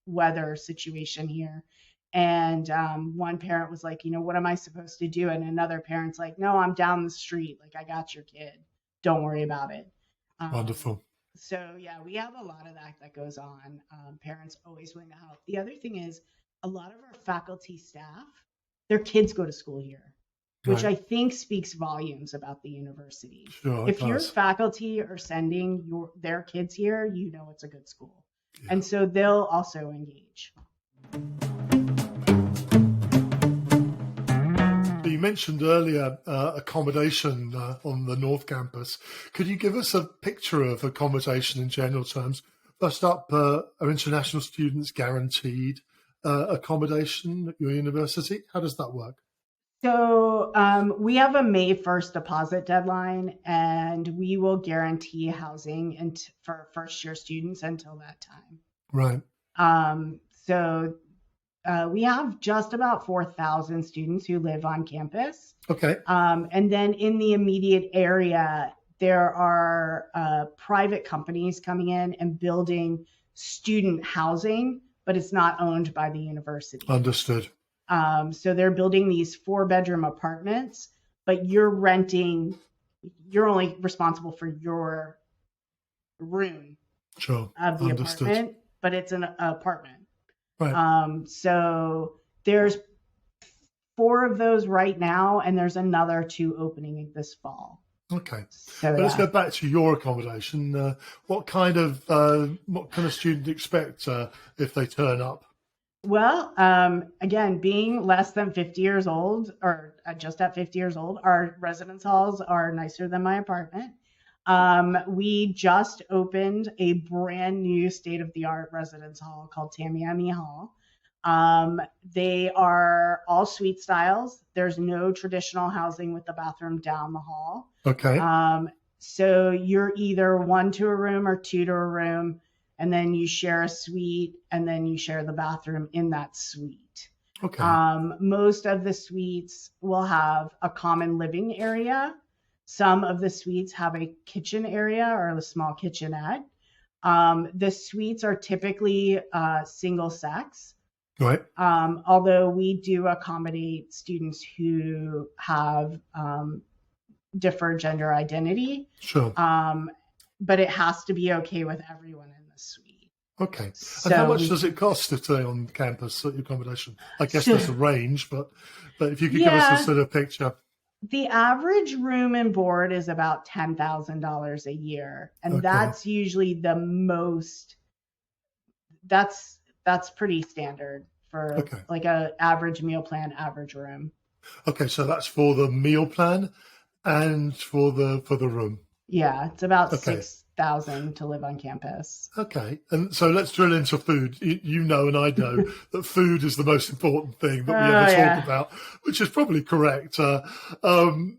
weather situation here. And one parent was like, what am I supposed to do? And another parent's like, no, I'm down the street. Like, I got your kid. Don't worry about it. Wonderful. So, yeah, we have a lot of that goes on. Parents always willing to help. The other thing is a lot of our faculty staff, their kids go to school here, which Right. I think speaks volumes about the university. Sure, If it your does. faculty are sending their kids here, it's a good school. Yeah. And so they'll also engage. You mentioned earlier accommodation on the North Campus. Could you give us a picture of accommodation in general terms? First up, are international students guaranteed accommodation at your university? How does that work? So we have a May 1st deposit deadline, and we will guarantee housing for first-year students until that time. Right. So we have just about 4,000 students who live on campus. Okay. And then in the immediate area, there are private companies coming in and building student housing, but it's not owned by the university. Understood. So they're building these 4-bedroom apartments, but you're only responsible for your room Sure. of the Understood. apartment, but it's an apartment. Right. So there's 4 of those right now, and there's another 2 opening this fall. Okay. So Let's go back to your accommodation. What kind of student do you expect if they turn up? Well, again, being less than 50 years old, or just at 50 years old, our residence halls are nicer than my apartment. We just opened a brand new state-of-the-art residence hall called Tamiami Hall. They are all suite styles. There's no traditional housing with the bathroom down the hall. Okay. So you're either 1 to a room or 2 to a room, and then you share a suite, and then you share the bathroom in that suite. Okay. Most of the suites will have a common living area. Some of the suites have a kitchen area or a small kitchenette. The suites are typically single sex. Right. Although we do accommodate students who have different gender identity. Sure. But it has to be okay with everyone in the suite. Okay. So and how much does it cost to stay on campus at your accommodation? I guess there's a range, but if you could give us a sort of picture. The average room and board is about $10,000 a year. And that's usually the most, that's pretty standard for like a average meal plan, average room. Okay. So that's for the meal plan and for the room. Yeah. It's about $6,000 to live on campus. Okay. And so let's drill into food. You know, and I know that food is the most important thing that we ever talk about, which is probably correct. Young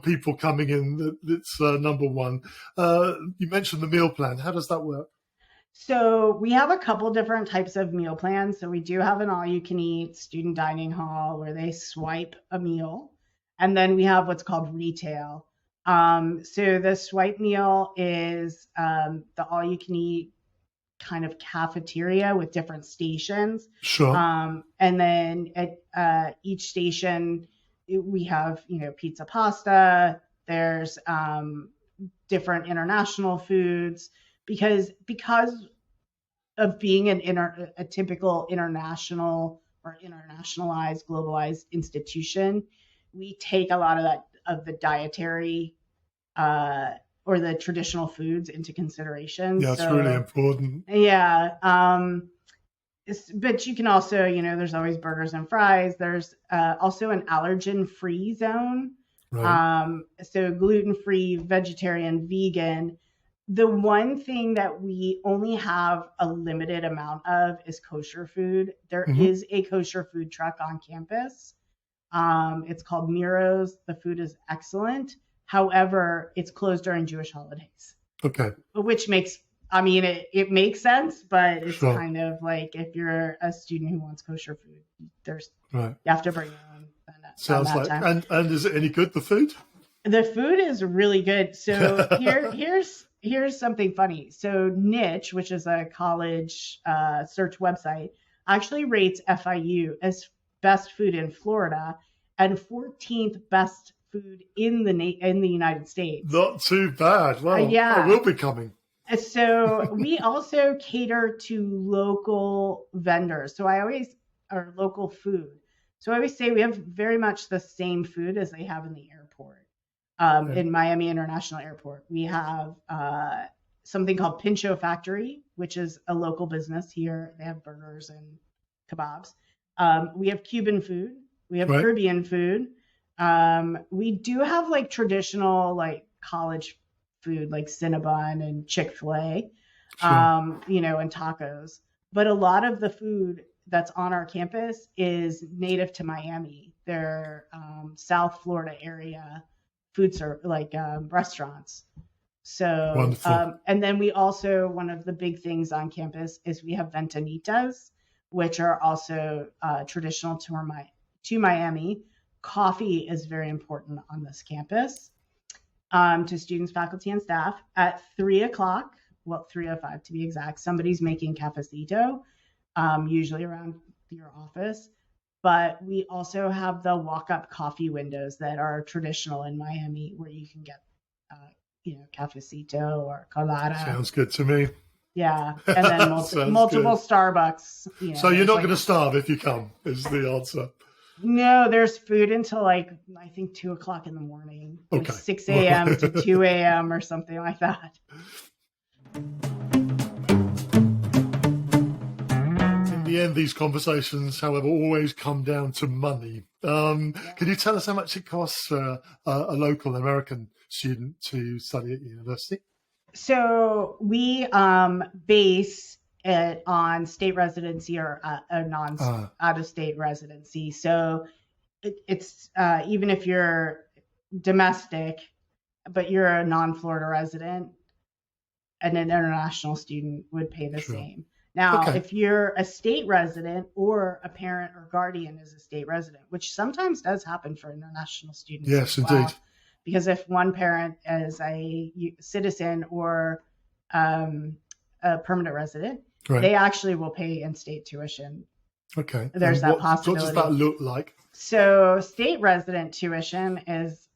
people coming in, it's number one. You mentioned the meal plan. How does that work? So we have a couple different types of meal plans. So we do have an all-you-can-eat student dining hall where they swipe a meal. And then we have what's called retail. So the swipe meal is the all-you-can-eat kind of cafeteria with different stations. Sure. And then at each station, we have, pizza, pasta. There's different international foods because of being a typical international or internationalized, globalized institution, we take a lot of the dietary or the traditional foods into consideration. Yeah, it's really important. Yeah. But you can also, there's always burgers and fries. There's also an allergen-free zone. Right. So gluten-free, vegetarian, vegan. The one thing that we only have a limited amount of is kosher food. There is a kosher food truck on campus. It's called Miro's. The food is excellent. However, it's closed during Jewish holidays. Okay. Which makes, it makes sense, but it's kind of like if you're a student who wants kosher food, you have to bring your own. Sounds like, and is it any good, the food? The food is really good. So here's something funny. So Niche, which is a college search website, actually rates FIU as best food in Florida and 14th best food in the United States. Not too bad. Well, I will be coming. So we also cater to local vendors. Or local food. So I always say we have very much the same food as they have in the airport. In Miami International Airport, we have something called Pincho Factory, which is a local business here. They have burgers and kebabs. We have Cuban food. We have Caribbean food. We do have like traditional like college food like Cinnabon and Chick-fil-A, and tacos. But a lot of the food that's on our campus is native to Miami. their South Florida area food restaurants. So, Wonderful. and then we also, one of the big things on campus is we have ventanitas, which are also traditional to Miami. Coffee is very important on this campus to students, faculty, and staff. At 3:00, well, 3:05 to be exact, somebody's making cafecito, usually around your office. But we also have the walk-up coffee windows that are traditional in Miami, where you can get, cafecito or colada. Sounds good to me. Yeah, and then multiple good. Starbucks. So you're not going to starve if you come, is the answer. No, there's food until I think 2:00 in the morning, okay. 6 a.m. to 2 a.m. or something like that. In the end, these conversations, however, always come down to money. Can you tell us how much it costs for a local American student to study at university? So we base it on state residency or a out-of-state residency. So it's even if you're domestic, but you're a non-Florida resident, and an international student would pay the same. Now, if you're a state resident or a parent or guardian is a state resident, which sometimes does happen for international students. Yes, indeed. Because if one parent is a citizen or a permanent resident, they actually will pay in-state tuition. Okay. There's that possibility. What does that look like? So state resident tuition is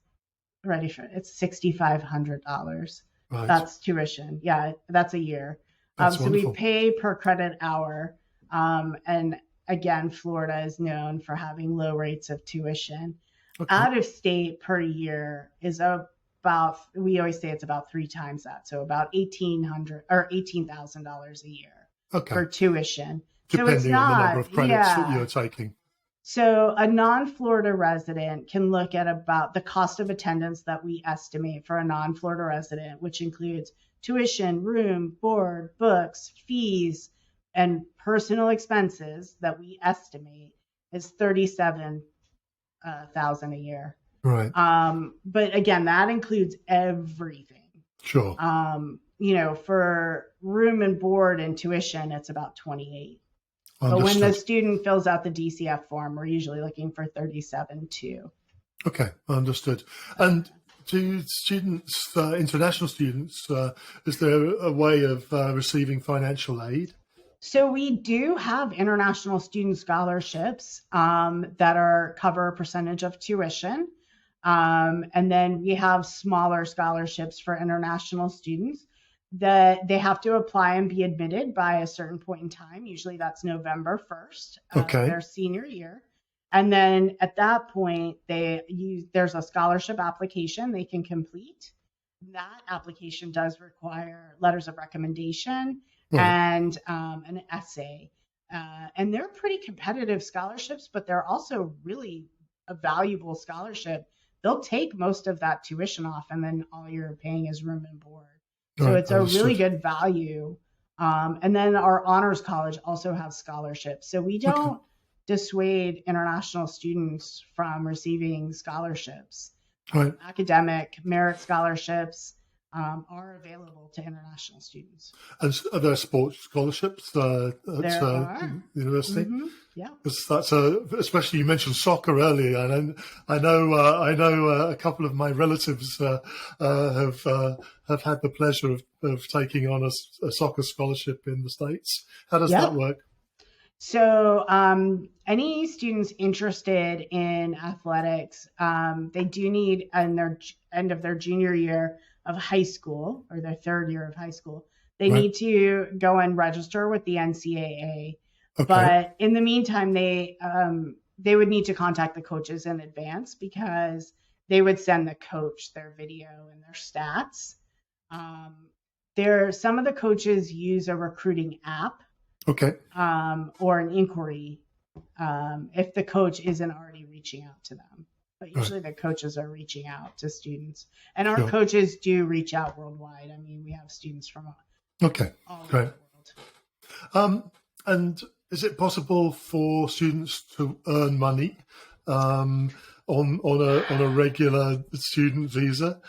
it's $6,500. Right. That's tuition. Yeah, that's a year. So we pay per credit hour. And again, Florida is known for having low rates of tuition. Okay. Out of state per year is about, we always say it's about 3 times that. So about $1,800 or $18,000 a year for tuition. Depending on the number of credits that you're taking. So a non-Florida resident can look at about the cost of attendance that we estimate for a non-Florida resident, which includes tuition, room, board, books, fees, and personal expenses that we estimate is $37,000 a year. Right. But again, that includes everything. Sure. For room and board and tuition, it's about $28,000. But when the student fills out the DCF form, we're usually looking for $37,000 too. Okay, understood. And to students, international students, is there a way of receiving financial aid? So we do have international student scholarships that cover a percentage of tuition. And then we have smaller scholarships for international students that they have to apply and be admitted by a certain point in time. Usually that's November 1st of their senior year. And then at that point, there's a scholarship application they can complete. That application does require letters of recommendation and an essay. And they're pretty competitive scholarships, but they're also really a valuable scholarship. They'll take most of that tuition off, and then all you're paying is room and board. So it's a really good value. And then our honors college also has scholarships. So we don't dissuade international students from receiving scholarships. Academic merit scholarships are available to international students. And are there sports scholarships at university? Mm-hmm. Yeah, that's especially you mentioned soccer earlier, and I know a couple of my relatives have had the pleasure of taking on a soccer scholarship in the States. How does that work? So any students interested in athletics, they do need in their end of their junior year of high school or their third year of high school, they need to go and register with the NCAA. But in the meantime, they would need to contact the coaches in advance because they would send the coach their video and their stats. Some of the coaches use a recruiting app. Or an inquiry if the coach isn't already reaching out to them. But usually the coaches are reaching out to students. And our coaches do reach out worldwide. I mean, we have students from all over the world. And is it possible for students to earn money on a regular student visa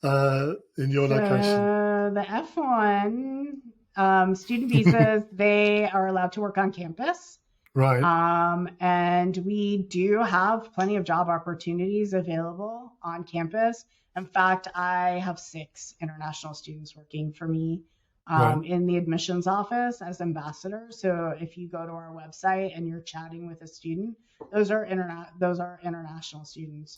in your location? So the F1 student visas, they are allowed to work on campus. Right. And we do have plenty of job opportunities available on campus. In fact, I have 6 international students working for me Right. in the admissions office as ambassadors. So if you go to our website and you're chatting with a student, those are international students.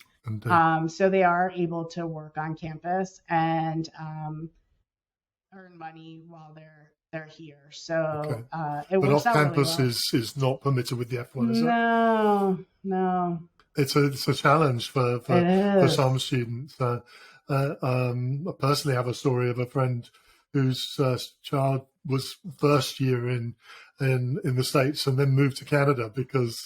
So they are able to work on campus and earn money while they're here. So it but works off out campus really well. is not permitted with the F1, is it? No. It's a challenge for some students. I personally have a story of a friend whose child was first year in the States and then moved to Canada because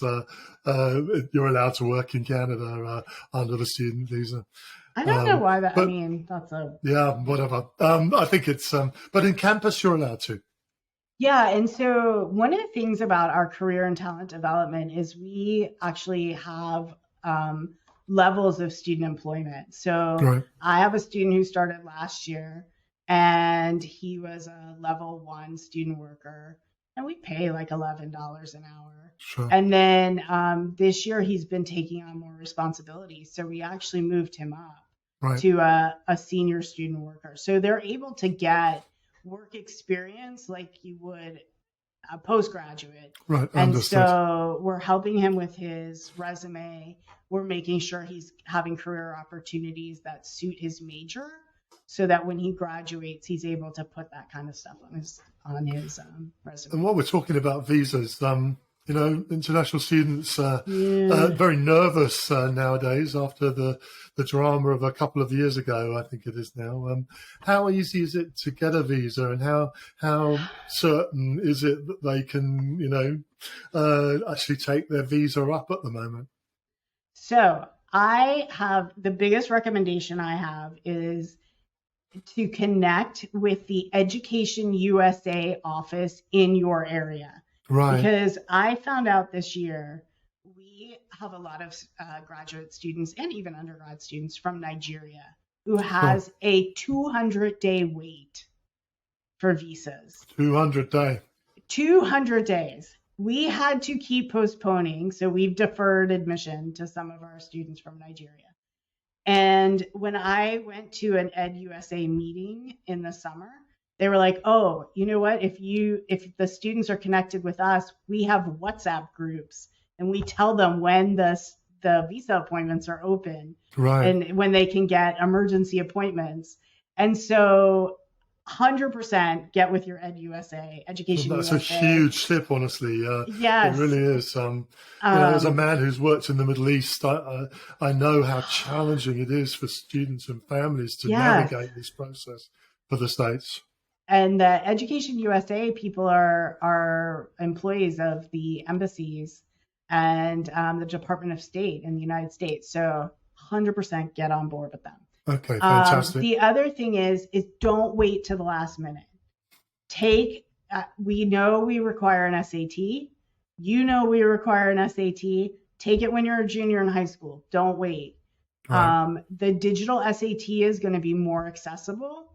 you're allowed to work in Canada under the student visa. I don't know why that. I mean, that's a whatever. I think it's but in campus you're allowed to. Yeah, and so one of the things about our career and talent development is we actually have levels of student employment. So I have a student who started last year, and he was a level 1 student worker, and we pay like $11 an hour. Sure. And then this year he's been taking on more responsibility, so we actually moved him up to a senior student worker. So they're able to get work experience like you would a postgraduate. Right. And understood. so we're helping him with his resume. We're making sure he's having career opportunities that suit his major so that when he graduates, he's able to put that kind of stuff on his resume. And while we're talking about visas, international students very nervous nowadays after the drama of a couple of years ago, I think it is now. How easy is it to get a visa, and how certain is it that they can, actually take their visa up at the moment? So I have the biggest recommendation I have is to connect with the Education USA office in your area. Right. Because I found out this year we have a lot of graduate students and even undergrad students from Nigeria who has a 200-day wait for visas. 200 days. We had to keep postponing, so we've deferred admission to some of our students from Nigeria. And when I went to an EdUSA meeting in the summer, they were like, oh, you know what? If the students are connected with us, we have WhatsApp groups and we tell them when the visa appointments are open, right, and when they can get emergency appointments. And so 100% get with your EdUSA, Education That's USA. a huge tip, honestly. Yes. It really is. As a man who's worked in the Middle East, I know how challenging it is for students and families to navigate this process for the States. And the Education USA people are employees of the embassies and the Department of State in the United States. So 100% get on board with them. Okay, fantastic. The other thing is don't wait to the last minute. We know we require an SAT. We require an SAT. Take it when you're a junior in high school. Don't wait. Right. The digital SAT is going to be more accessible.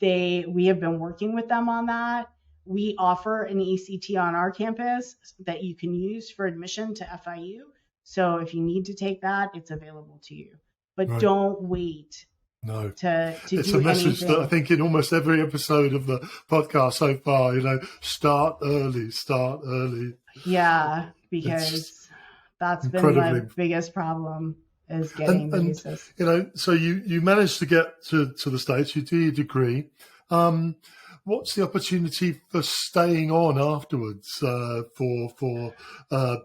We have been working with them on that. We offer an ACT on our campus that you can use for admission to FIU. So if you need to take that, it's available to you. But don't wait. No. It's a message that I think in almost every episode of the podcast so far, start early. Yeah, because that's been my biggest problem is getting the visas. So you managed to get to the States, you do your degree. What's the opportunity for staying on afterwards for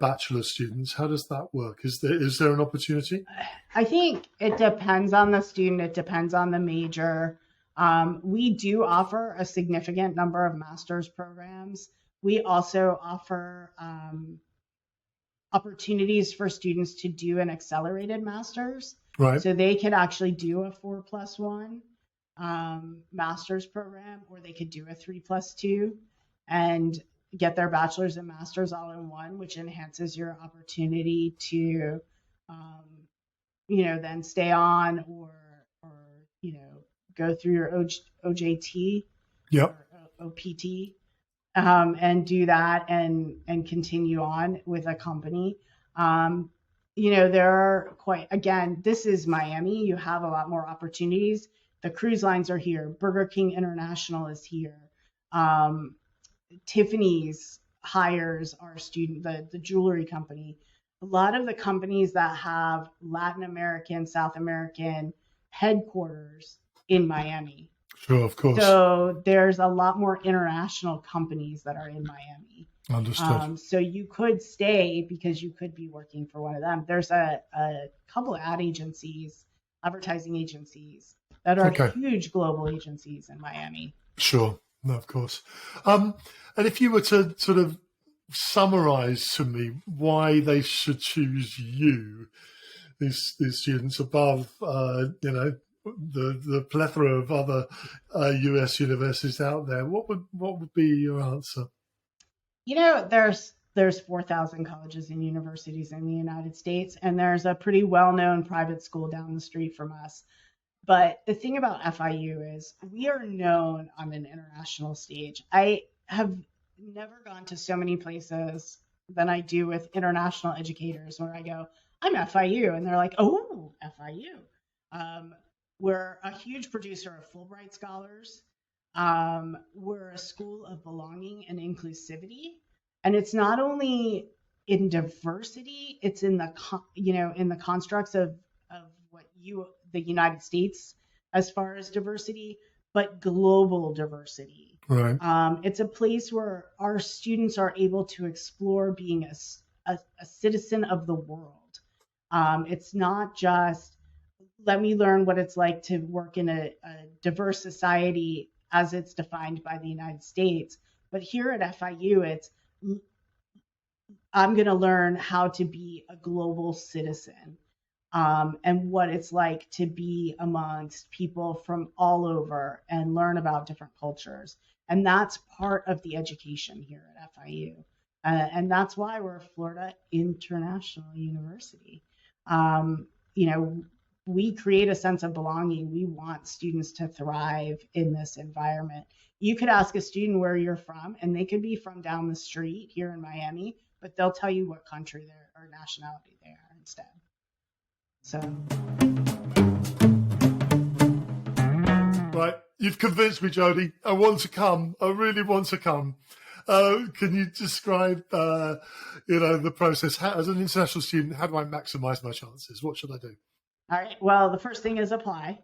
bachelor students? How does that work? Is there an opportunity? I think it depends on the student. It depends on the major. We do offer a significant number of master's programs. We also offer opportunities for students to do an accelerated master's. Right. So they could actually do a 4+1 master's program, or they could do a 3+2 and get their bachelor's and master's all in one, which enhances your opportunity to um, then stay on or go through your OJT Yep. or OPT, and do that and continue on with a company. There are again, this is Miami. You have a lot more opportunities. The cruise lines are here. Burger King International is here. Tiffany's hires our student, the jewelry company. A lot of the companies that have Latin American, South American headquarters in Miami. Sure, of course. So there's a lot more international companies that are in Miami. Understood. So you could stay because you could be working for one of them. There's a couple of advertising agencies that are huge global agencies in Miami. Sure. No, of course. And if you were to sort of summarize to me why they should choose you, these students, above, the plethora of other US universities out there, what would be your answer? There's 4,000 colleges and universities in the United States, and there's a pretty well-known private school down the street from us. But the thing about FIU is we are known on an international stage. I have never gone to so many places than I do with international educators where I go, I'm FIU, and they're like, oh, FIU. We're a huge producer of Fulbright scholars. We're a school of belonging and inclusivity, and it's not only in diversity; it's in the constructs of what the United States as far as diversity, but global diversity. Right. It's a place where our students are able to explore being a citizen of the world. It's not just let me learn what it's like to work in a diverse society as it's defined by the United States. But here at FIU, it's I'm going to learn how to be a global citizen, and what it's like to be amongst people from all over and learn about different cultures. And that's part of the education here at FIU. And that's why we're a Florida International University. We create a sense of belonging. We want students to thrive in this environment. You could ask a student where you're from, and they could be from down the street here in Miami, but they'll tell you what country or nationality they are instead. So. Right. You've convinced me, Jody. I want to come. I really want to come. Can you describe, the process? As an international student, how do I maximize my chances? What should I do? All right. Well, the first thing is apply.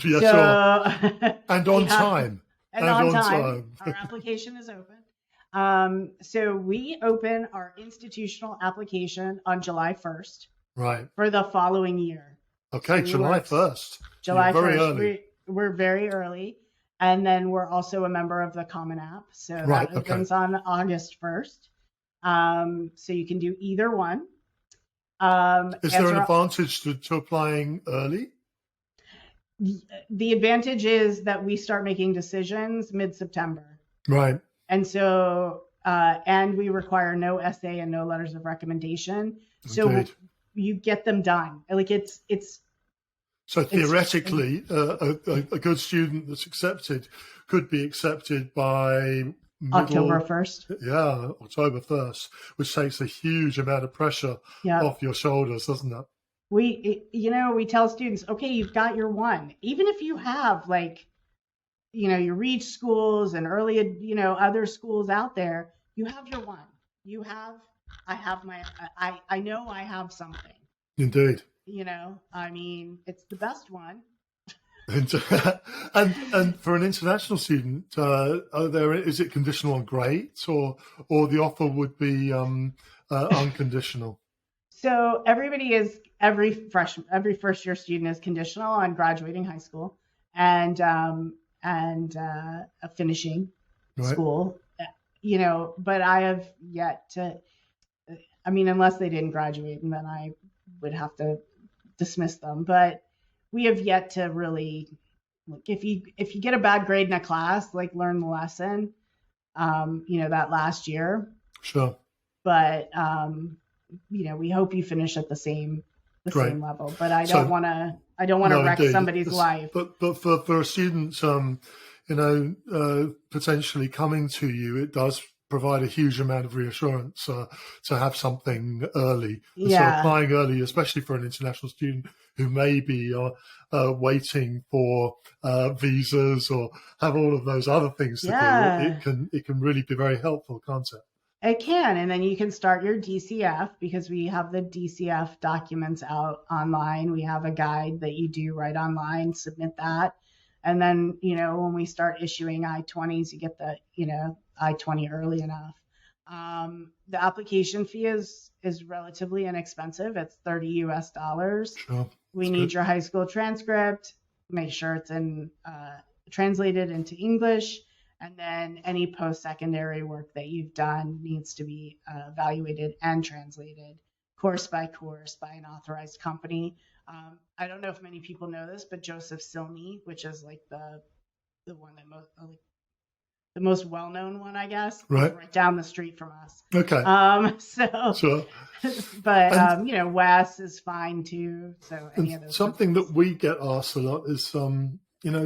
Yeah, sure. And on time. And on time. Our application is open. So we open our institutional application on July 1st. Right. For the following year. Okay, so July 1st. July 1st. Very early. We're very early. And then we're also a member of the Common App. So that opens on August 1st. So you can do either one. Is there an advantage to applying early? The advantage is that we start making decisions mid-September. Right. And so, and we require no essay and no letters of recommendation. So you get them done. Like it's. So theoretically, a good student that's accepted could be accepted by October 1st. Yeah, October 1st, which takes a huge amount of pressure off your shoulders, doesn't it? We tell students, okay, you've got your one. Even if you have your Reach schools and early, other schools out there, you have your one. I know I have something. Indeed. It's the best one. And for an international student, is it conditional on grades or the offer would be unconditional? So every first year student is conditional on graduating high school and finishing school. But I have yet to. Unless they didn't graduate, and then I would have to dismiss them. But we have yet to really, if you get a bad grade in a class, learn the lesson, that last year. Sure. But we hope you finish at the same the Great. same level. But I So- don't want to No, wreck indeed. somebody's life. But for a student, potentially coming to you, it does provide a huge amount of reassurance to have something early. And so Yeah. applying early, especially for an international student who may be waiting for visas or have all of those other things to do, it can really be very helpful, can't it? It can, and then you can start your DCF because we have the DCF documents out online. We have a guide that you do right online, submit that. And then, when we start issuing I-20s, you get the, I-20 early enough. The application fee is relatively inexpensive. It's $30 US. Sure. We need your high school transcript, make sure it's translated into English. And then any post-secondary work that you've done needs to be evaluated and translated course by course by an authorized company. I don't know if many people know this, but Joseph Silney, which is like the one that the most well-known one, I guess, right down the street from us. Okay. Sure. But Wes is fine too. So any of those. Something that we get asked a lot is,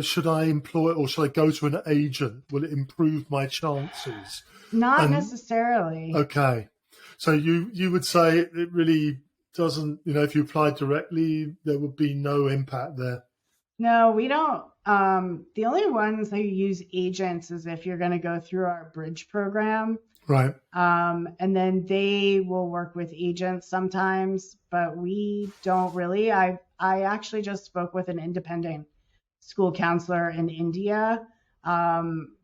should I employ or should I go to an agent? Will it improve my chances? Not necessarily. Okay. So you would say it really doesn't, if you applied directly, there would be no impact there? No, we don't. The only ones who use agents is if you're going to go through our bridge program. Right. And then they will work with agents sometimes, but we don't really. I actually just spoke with an independent school counselor in India.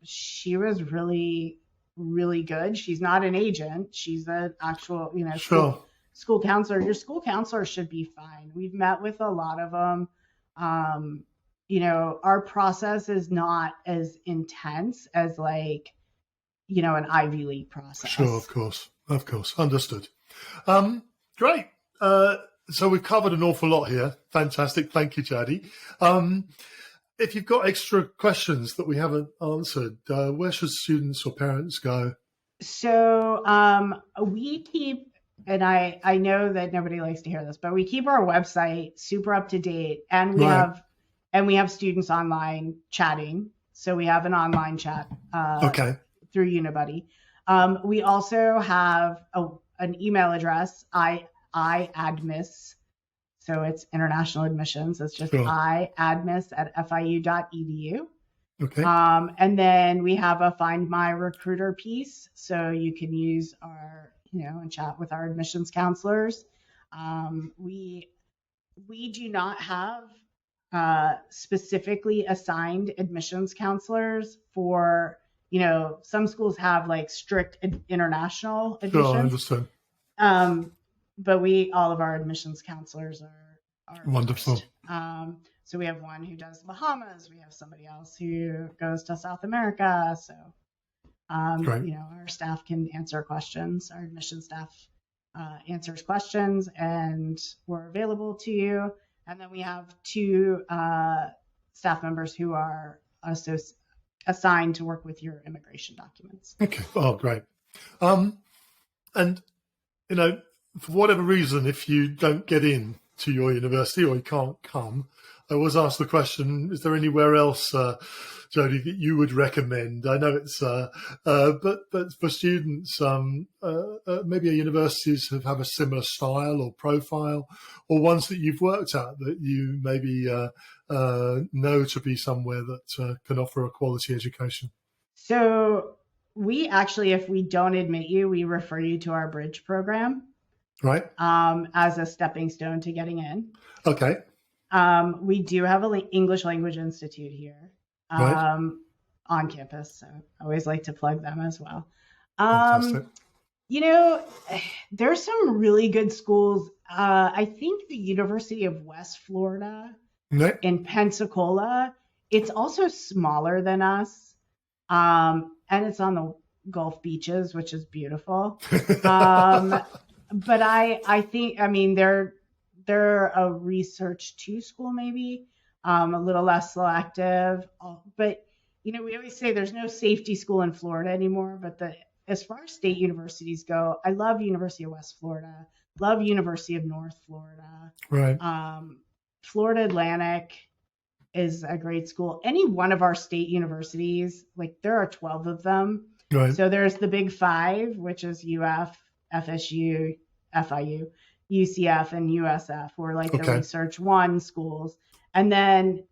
She was really, really good. She's not an agent. She's an actual, Sure. school counselor. Your school counselor should be fine. We've met with a lot of them. Our process is not as intense as an Ivy League process. Sure, of course. Understood. Great. So we've covered an awful lot here. Fantastic. Thank you, Jody. If you've got extra questions that we haven't answered, where should students or parents go? So we keep, and I know that nobody likes to hear this, but we keep our website super up to date, and we have students online chatting. So we have an online chat through Unibuddy. We also have an email address, iadmis. So it's international admissions. It's just iadmis@fiu.edu. Okay. And then we have a Find My Recruiter piece. So you can use our, and chat with our admissions counselors. We do not have specifically assigned admissions counselors for, some schools have like strict international admissions. Sure, I understand. But all of our admissions counselors are wonderful. So we have one who does Bahamas. We have somebody else who goes to South America. So, our staff can answer questions. Our admissions staff answers questions, and we're available to you. And then we have 2 staff members who are assigned to work with your immigration documents. Okay. Oh, great. And, for whatever reason, if you don't get in to your university or you can't come, I always ask the question, is there anywhere else, Jody, that you would recommend? I know it's, but for students, maybe universities have a similar style or profile, or ones that you've worked at that you maybe know to be somewhere that can offer a quality education. So we actually, if we don't admit you, we refer you to our bridge program. Right. As a stepping stone to getting in. Okay. We do have an English Language Institute here on campus. So I always like to plug them as well. Fantastic. There's some really good schools. I think the University of West Florida in Pensacola, it's also smaller than us. And it's on the Gulf beaches, which is beautiful. But I think, they're a research 2 school, maybe a little less selective. But, we always say there's no safety school in Florida anymore. But as far as state universities go, I love University of West Florida. love University of North Florida. Right. Florida Atlantic is a great school. Any one of our state universities, like there are 12 of them. Right. So there's the big five, which is UF, FSU, FIU, UCF, and USF, or like the Research One schools. And then,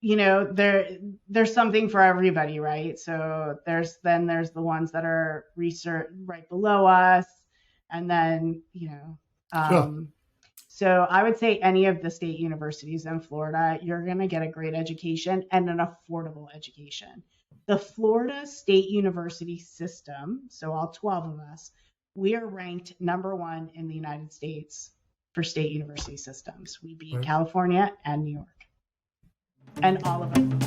there's something for everybody, right? So there's the ones that are research right below us. And then, So I would say any of the state universities in Florida, you're going to get a great education and an affordable education. The Florida State University system, so all 12 of us, we are ranked number 1 in the United States for state university systems. We beat California and New York. And all of them.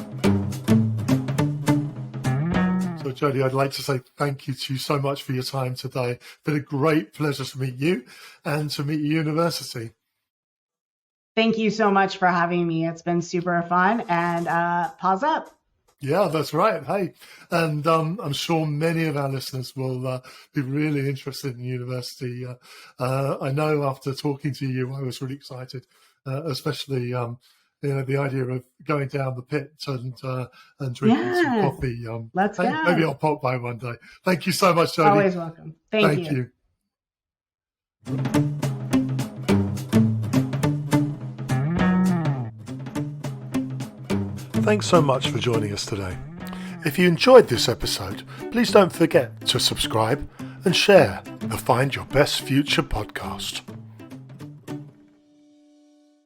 So, Jody, I'd like to say thank you to you so much for your time today. It's been a great pleasure to meet you and to meet your university. Thank you so much for having me. It's been super fun. And pause up. Yeah, that's right. Hey, and I'm sure many of our listeners will be really interested in university. I know after talking to you, I was really excited, especially the idea of going down the pit and drinking some coffee. Let's go. Maybe I'll pop by one day. Thank you so much, Jody. Always welcome. Thank you. Thanks so much for joining us today. If you enjoyed this episode, please don't forget to subscribe and share the Find Your Best Future podcast.